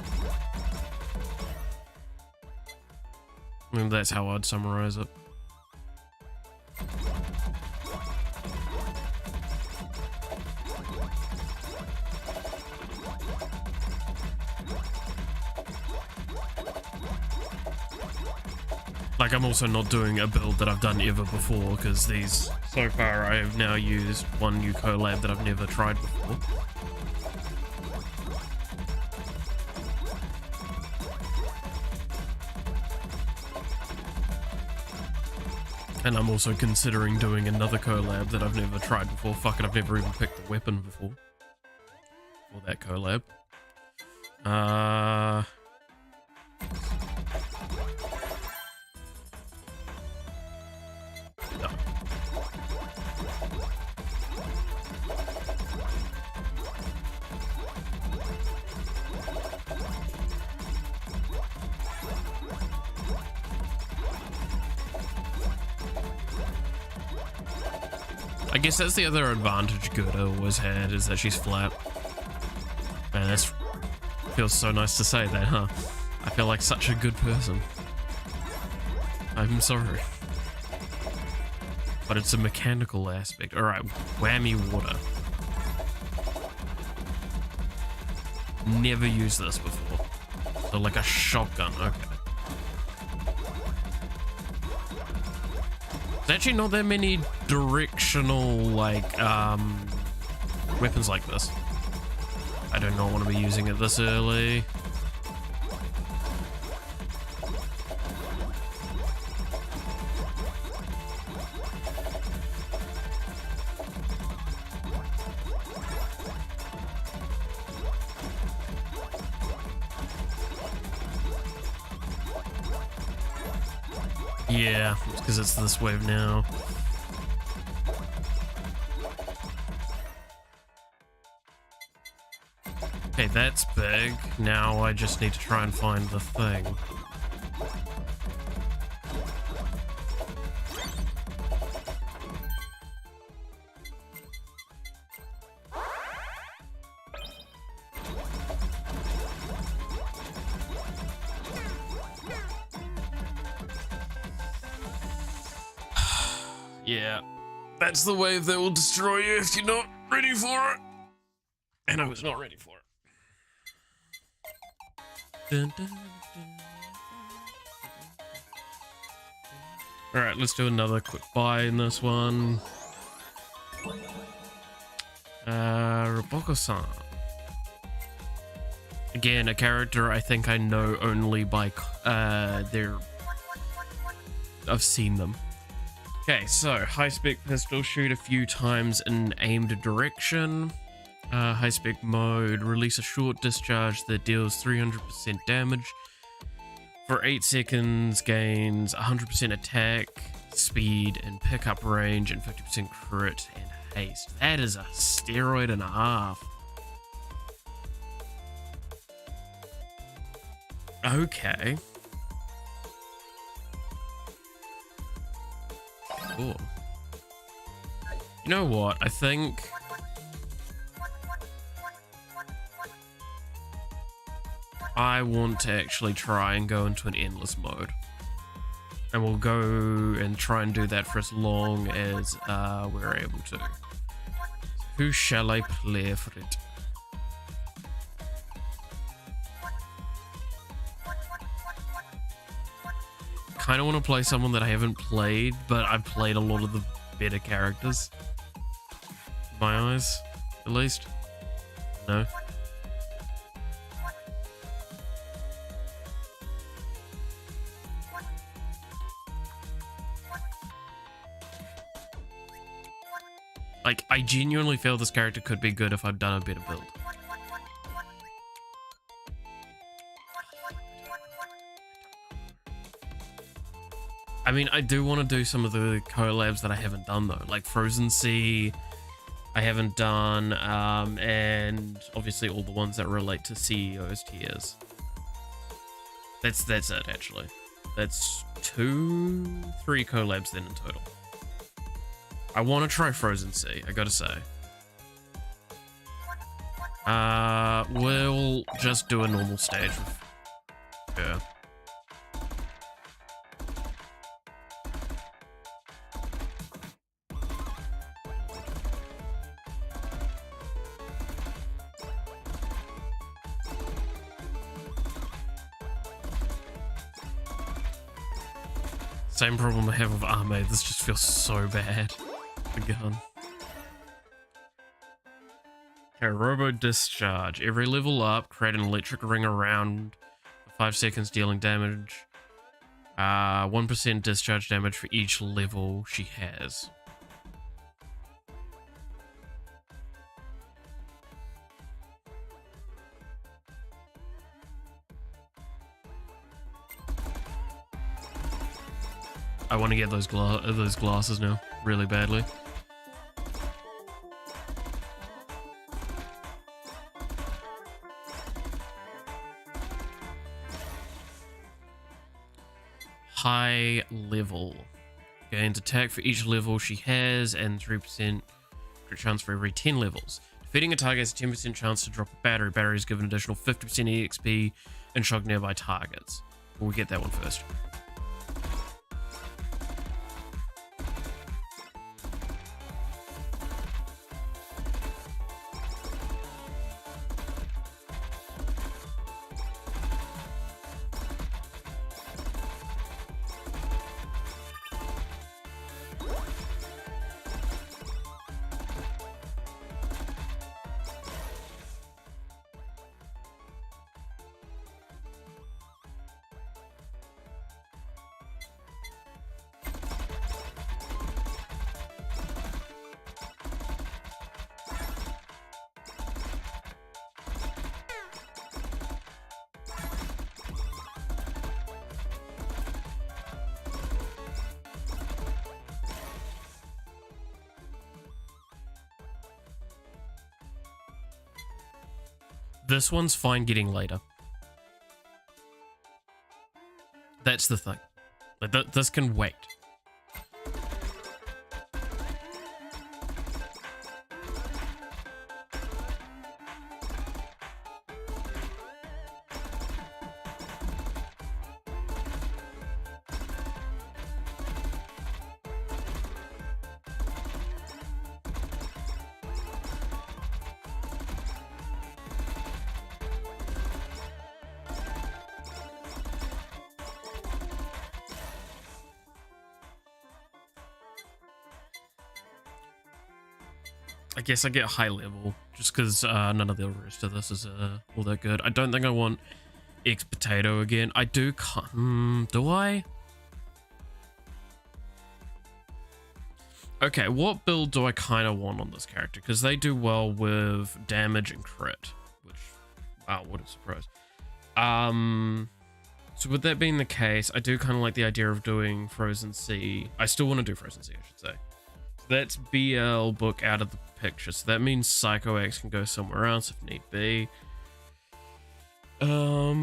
I mean, that's how I'd summarize it. Like, I'm also not doing a build that I've done ever before, because these, so far, I have now used one new collab that I've never tried before. And I'm also considering doing another collab that I've never tried before. Fuck it, I've never even picked the weapon before. For that collab. No. I guess that's the other advantage Gerda always had, is that she's flat. Man, that feels so nice to say that, huh? I feel like such a good person. I'm sorry. But it's a mechanical aspect. Alright, whammy water. Never used this before. So like a shotgun, okay. There's actually not that many directional, like, weapons like this. I do not want to be using it this early. Yeah, because it's this wave now. Okay, that's big. Now I just need to try and find the thing. Yeah, that's the wave that will destroy you if you're not ready for it. And I was not ready for it. Dun, dun, dun, dun. Alright, let's do another quick buy in this one. Roboko-san. Again, a character I think I know only by I've seen them. Okay, so high-spec pistol, shoot a few times in aimed direction. High-spec mode, release a short discharge that deals 300% damage. For 8 seconds, gains 100% attack, speed, and pickup range, and 50% crit and haste. That is a steroid and a half. Okay. Cool. You know what? I think I want to actually try and go into an endless mode. And we'll go and try and do that for as long as we're able to. Who shall I play for it? Kind of want to play someone that I haven't played, but I've played a lot of the better characters. In my eyes, at least. No. Like, I genuinely feel this character could be good if I'd done a better build. I mean, I do want to do some of the collabs that I haven't done though, like Frozen Sea, I haven't done, and obviously all the ones that relate to CEO's tiers. That's it actually. That's 3 collabs then in total. I want to try Frozen Sea, I gotta say. We'll just do a normal stage with her. Same problem I have with Arme. This just feels so bad. The gun. Okay, Robo Discharge. Every level up, create an electric ring around for 5 seconds, dealing damage. 1% discharge damage for each level she has. I want to get those glasses now, really badly. High level. Gains attack for each level she has and 3% crit chance for every 10 levels. Defeating a target has a 10% chance to drop a battery. Batteries give an additional 50% EXP and shock nearby targets. We'll get that one first. This one's fine getting later. That's the thing. Like, this can wait. I guess I get high level, just because none of the rest of this is all that good. I don't think I want X Potato again. I do, do I? Okay, what build do I kind of want on this character? Because they do well with damage and crit, which, wow, what a surprise. So with that being the case, I do kind of like the idea of doing Frozen Sea. I still want to do Frozen Sea, I should say. That's BL book out of the picture, so that means Psycho X can go somewhere else if need be. I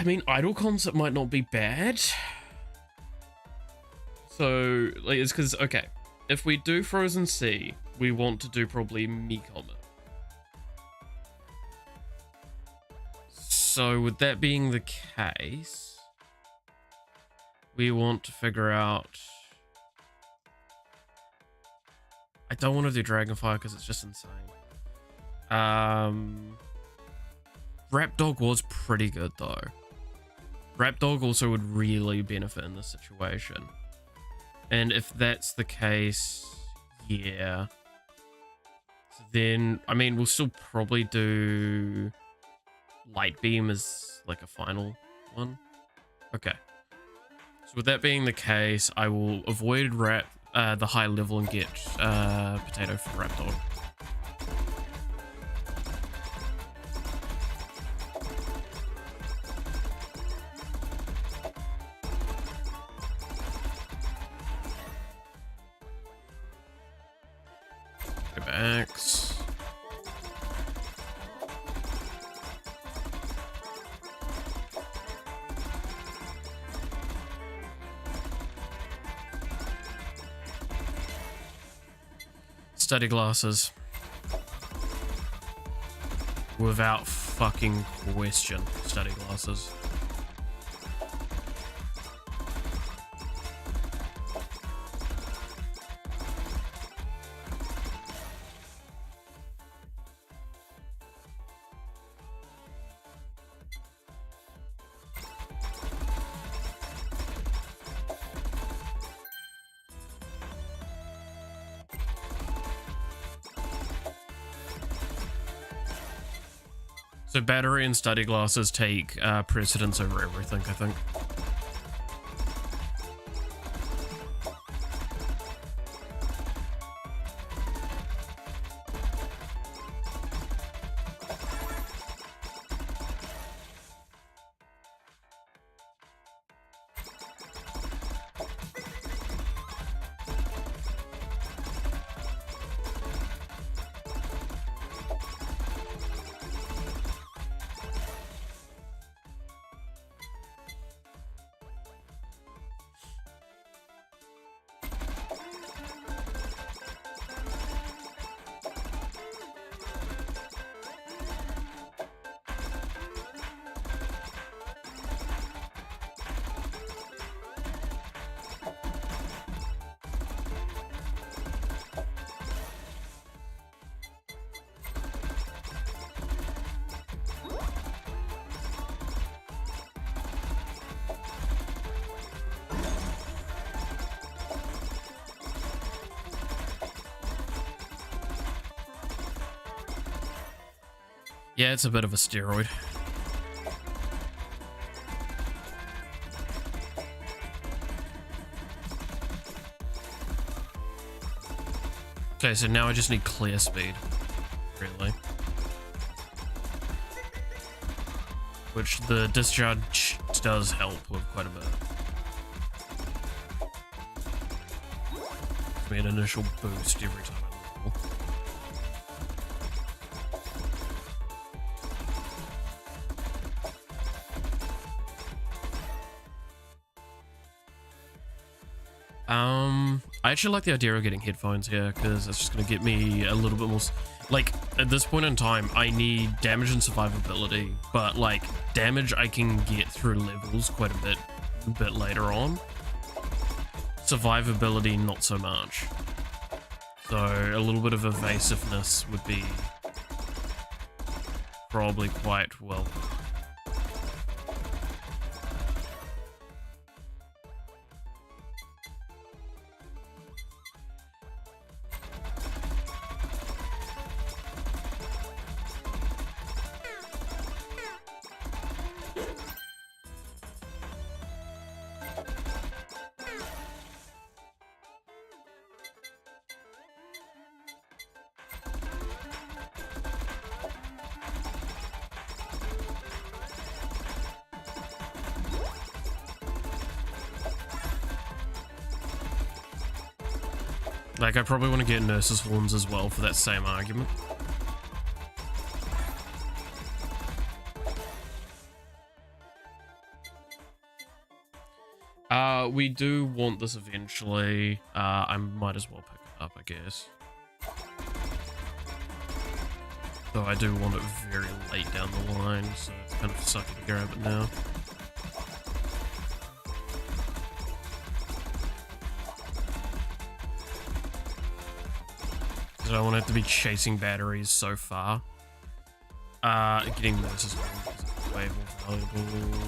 mean, Idol Concept might not be bad. So, like, it's because, okay, if we do Frozen Sea, we want to do probably Micomet. So, with that being the case, we want to figure out... I don't want to do Dragonfire because it's just insane. Rapdog was pretty good though. Rapdog also would really benefit in this situation. And if that's the case, yeah. So then, I mean, we'll still probably do Light Beam as like a final one. Okay. So with that being the case, I will avoid the high level and get Potato for Rapdog. Go back. Study glasses. Without fucking question, study glasses. So battery and study glasses take precedence over everything, I think. Yeah, it's a bit of a steroid. Okay, so now I just need clear speed, really. Which the discharge does help with quite a bit. Gives me an initial boost every time I level. I actually like the idea of getting headphones here because it's just going to get me a little bit more... Like, at this point in time, I need damage and survivability, but, like, damage I can get through levels quite a bit later on. Survivability, not so much. So, a little bit of evasiveness would be probably quite welcome. Like, I probably want to get Nurse's Horns as well for that same argument. We do want this eventually. I might as well pick it up, I guess. Though I do want it very late down the line, so it's kind of sucky to grab it now. I don't want to have to be chasing batteries so far. Getting this is way more valuable.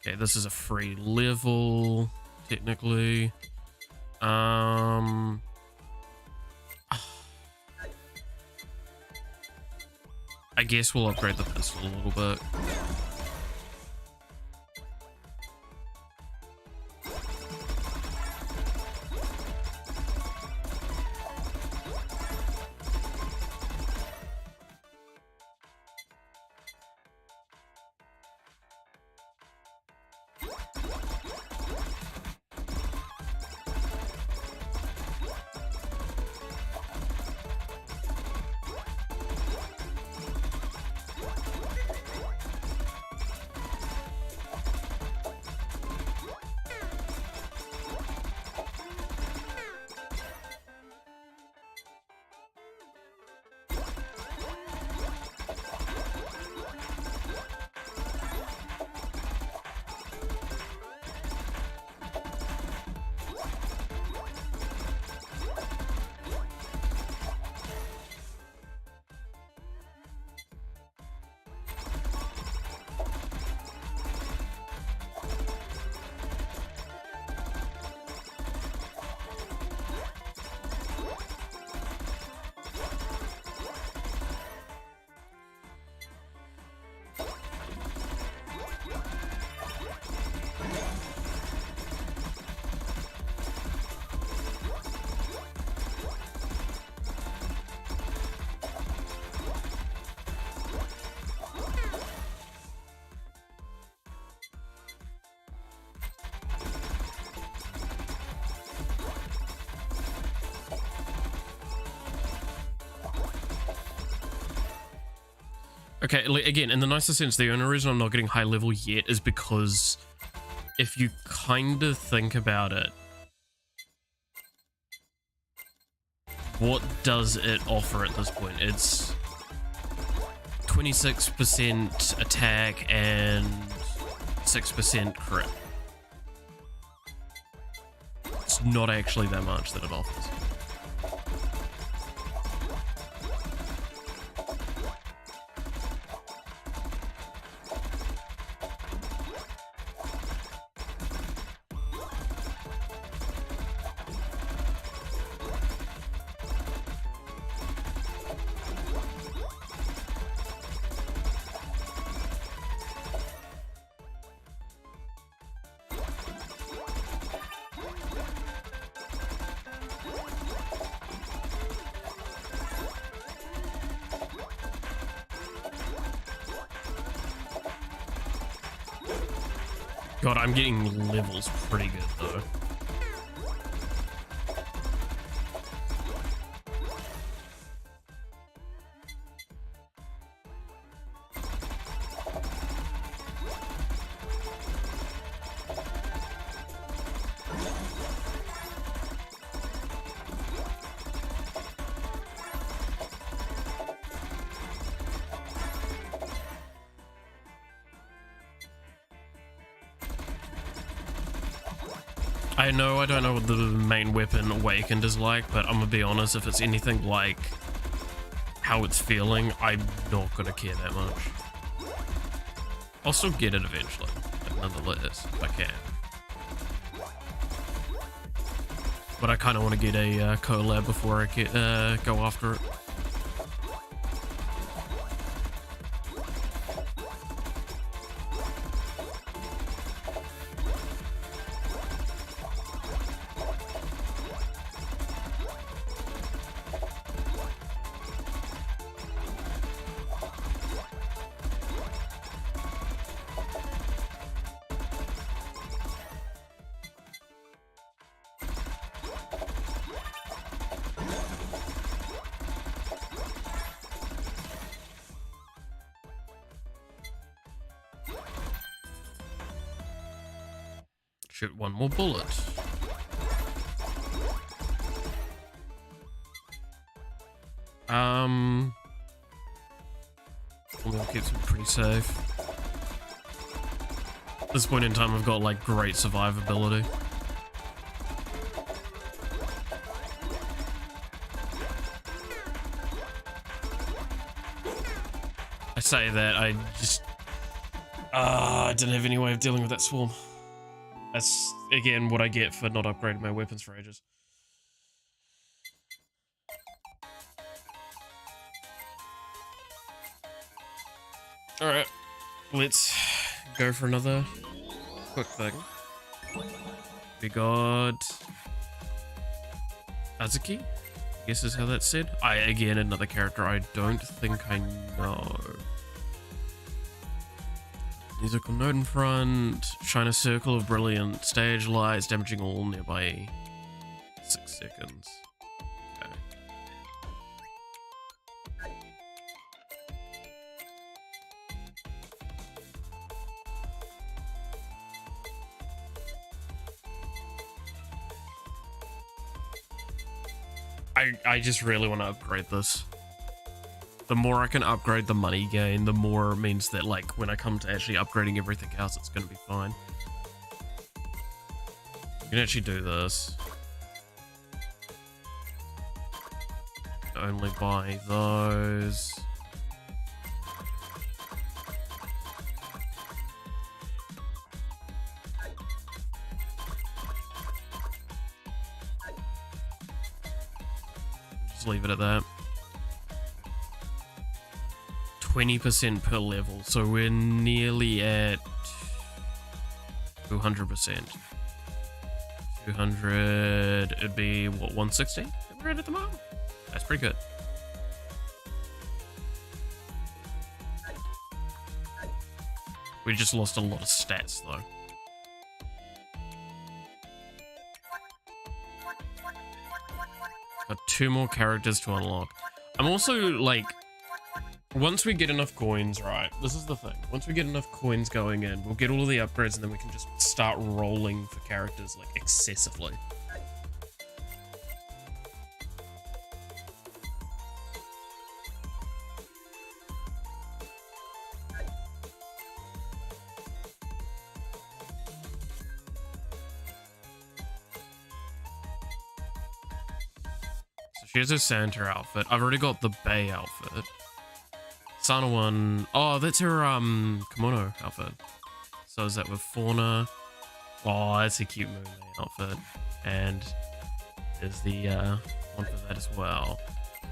Okay, this is a free level, technically. I guess we'll upgrade the pistol a little bit. Okay, again, in the nicest sense, the only reason I'm not getting high level yet is because if you kind of think about it, what does it offer at this point? It's 26% attack and 6% crit. It's not actually that much that it offers. God, I'm getting levels pretty good though. I know I don't know what the main weapon Awakened is like, but I'm gonna be honest, if it's anything like how it's feeling, I'm not gonna care that much. I'll still get it eventually, nonetheless, if I can. But I kind of want to get a collab before I go after it. Shoot one more bullet. We'll keep them pretty safe. At this point in time, I've got like great survivability. I say that, I just... I didn't have any way of dealing with that swarm. That's, again, what I get for not upgrading my weapons for ages. Alright, let's go for another quick thing. We got Azuki, I guess is how that's said. Again, another character I don't think I know. Musical note in front, shine a circle of brilliant stage lights, damaging all nearby 6 seconds. Okay. I just really want to upgrade this. The more I can upgrade the money gain, the more it means that, like, when I come to actually upgrading everything else, it's going to be fine. You can actually do this. Only buy those. Just leave it at that. 20% per level, so we're nearly at 200%. 200, it'd be what, 160 that we're at the moment? That's pretty good. We just lost a lot of stats though. Got 2 more characters to unlock. I'm also like once we get enough coins, right, this is the thing. Once we get enough coins going in, we'll get all of the upgrades and then we can just start rolling for characters like excessively. So she has her Santa outfit. I've already got the Bay outfit. Sana one, oh, that's her kimono outfit. So is that with Fauna? Oh, that's a cute Moon outfit. And there's the one for that as well.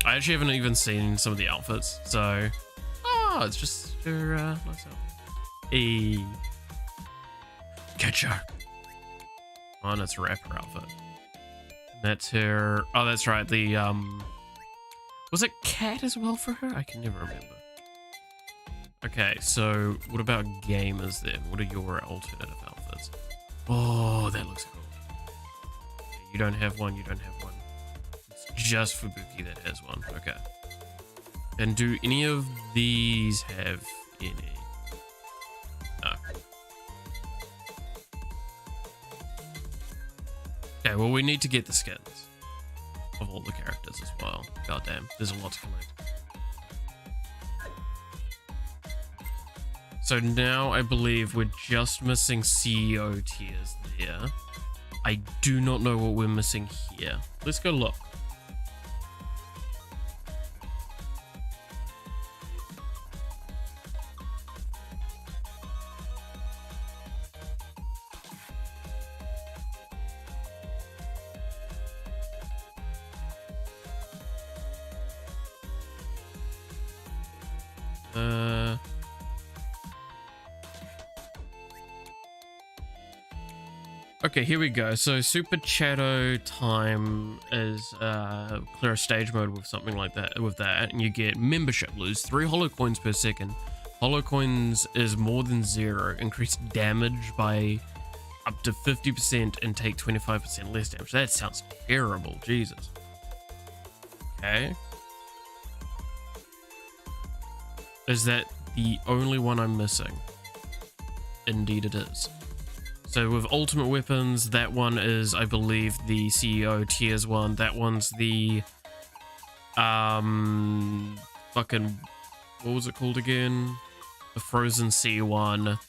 I actually haven't even seen some of the outfits, so it's just her nice outfit. Hey, catch her. Oh, and it's rapper outfit. And that's her. Oh, that's right. The was it cat as well for her? I can never remember. Okay, so what about gamers then? What are your alternative outfits? Oh, that looks cool. Okay, you don't have one, you don't have one. It's just Fubuki that has one. Okay. And do any of these have any? No. Okay, well, we need to get the skins of all the characters as well. God damn, there's a lot to collect. So now I believe we're just missing CEO tiers there. I do not know what we're missing here. Let's go look. Okay, here we go. So Super Shadow time is clear a stage mode with something like that. With that, and you get membership. Lose 3 holo coins per second. Holo coins is more than 0. Increase damage by up to 50% and take 25% less damage. That sounds terrible. Jesus. Okay. Is that the only one I'm missing? Indeed it is. So with ultimate weapons, that one is, I believe, the CEO tiers one. That one's the fucking, what was it called again? The Frozen Sea one.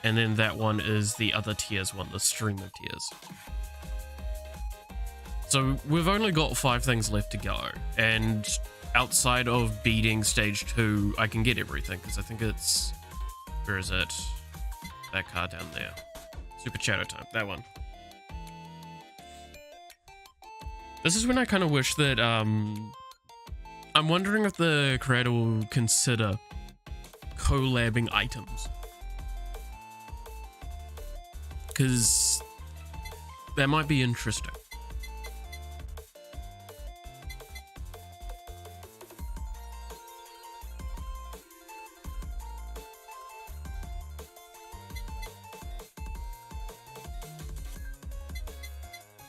And then that one is the other tiers one, the streamer tiers. So we've only got 5 things left to go, and outside of beating stage 2, I can get everything, because I think it's, where is it? That card down there. Super Shadow time, that one. This is when I kind of wish that, I'm wondering if the creator will consider collabing items. Because that might be interesting.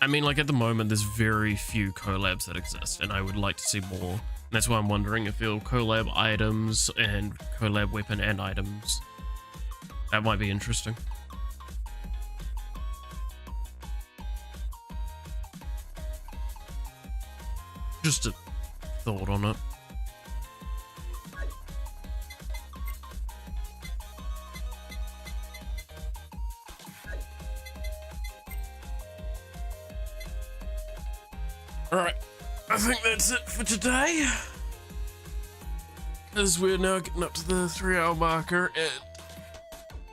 I mean, like, at the moment, there's very few collabs that exist, and I would like to see more. And that's why I'm wondering if they'll collab items and collab weapon and items. That might be interesting. Just a thought on it. Alright, I think that's it for today. Because we're now getting up to the 3-hour marker, and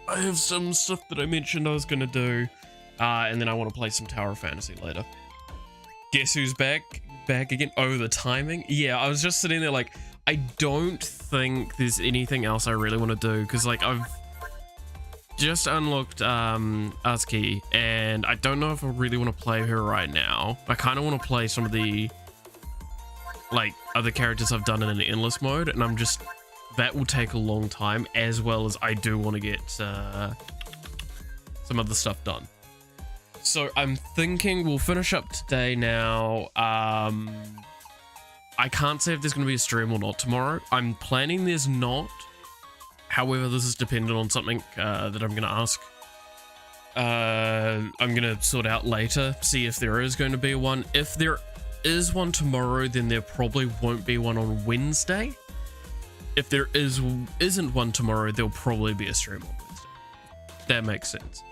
I have some stuff that I mentioned I was going to do, and then I want to play some Tower of Fantasy later. Guess who's back? Back again? Oh, the timing? Yeah, I was just sitting there like, I don't think there's anything else I really want to do, because like I've just unlocked Azuki, and I don't know if I really want to play her right now. I kind of want to play some of the like other characters I've done in an endless mode, and I'm just, that will take a long time, as well as I do want to get some other stuff done. So I'm thinking we'll finish up today now. I I can't say if there's going to be a stream or not tomorrow. I'm planning there's not. However, this is dependent on something that I'm going to ask. I'm going to sort out later, see if there is going to be one. If there is one tomorrow, then there probably won't be one on Wednesday. If there isn't one tomorrow, there'll probably be a stream on Wednesday. That makes sense.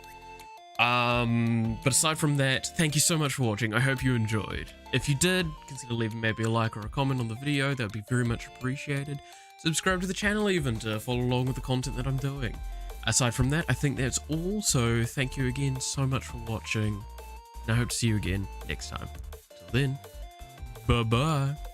But aside from that, thank you so much for watching. I hope you enjoyed. If you did, consider leaving maybe a like or a comment on the video. That would be very much appreciated. Subscribe to the channel even to follow along with the content that I'm doing. Aside from that, I think that's all. So thank you again so much for watching. And I hope to see you again next time. Till then, bye-bye.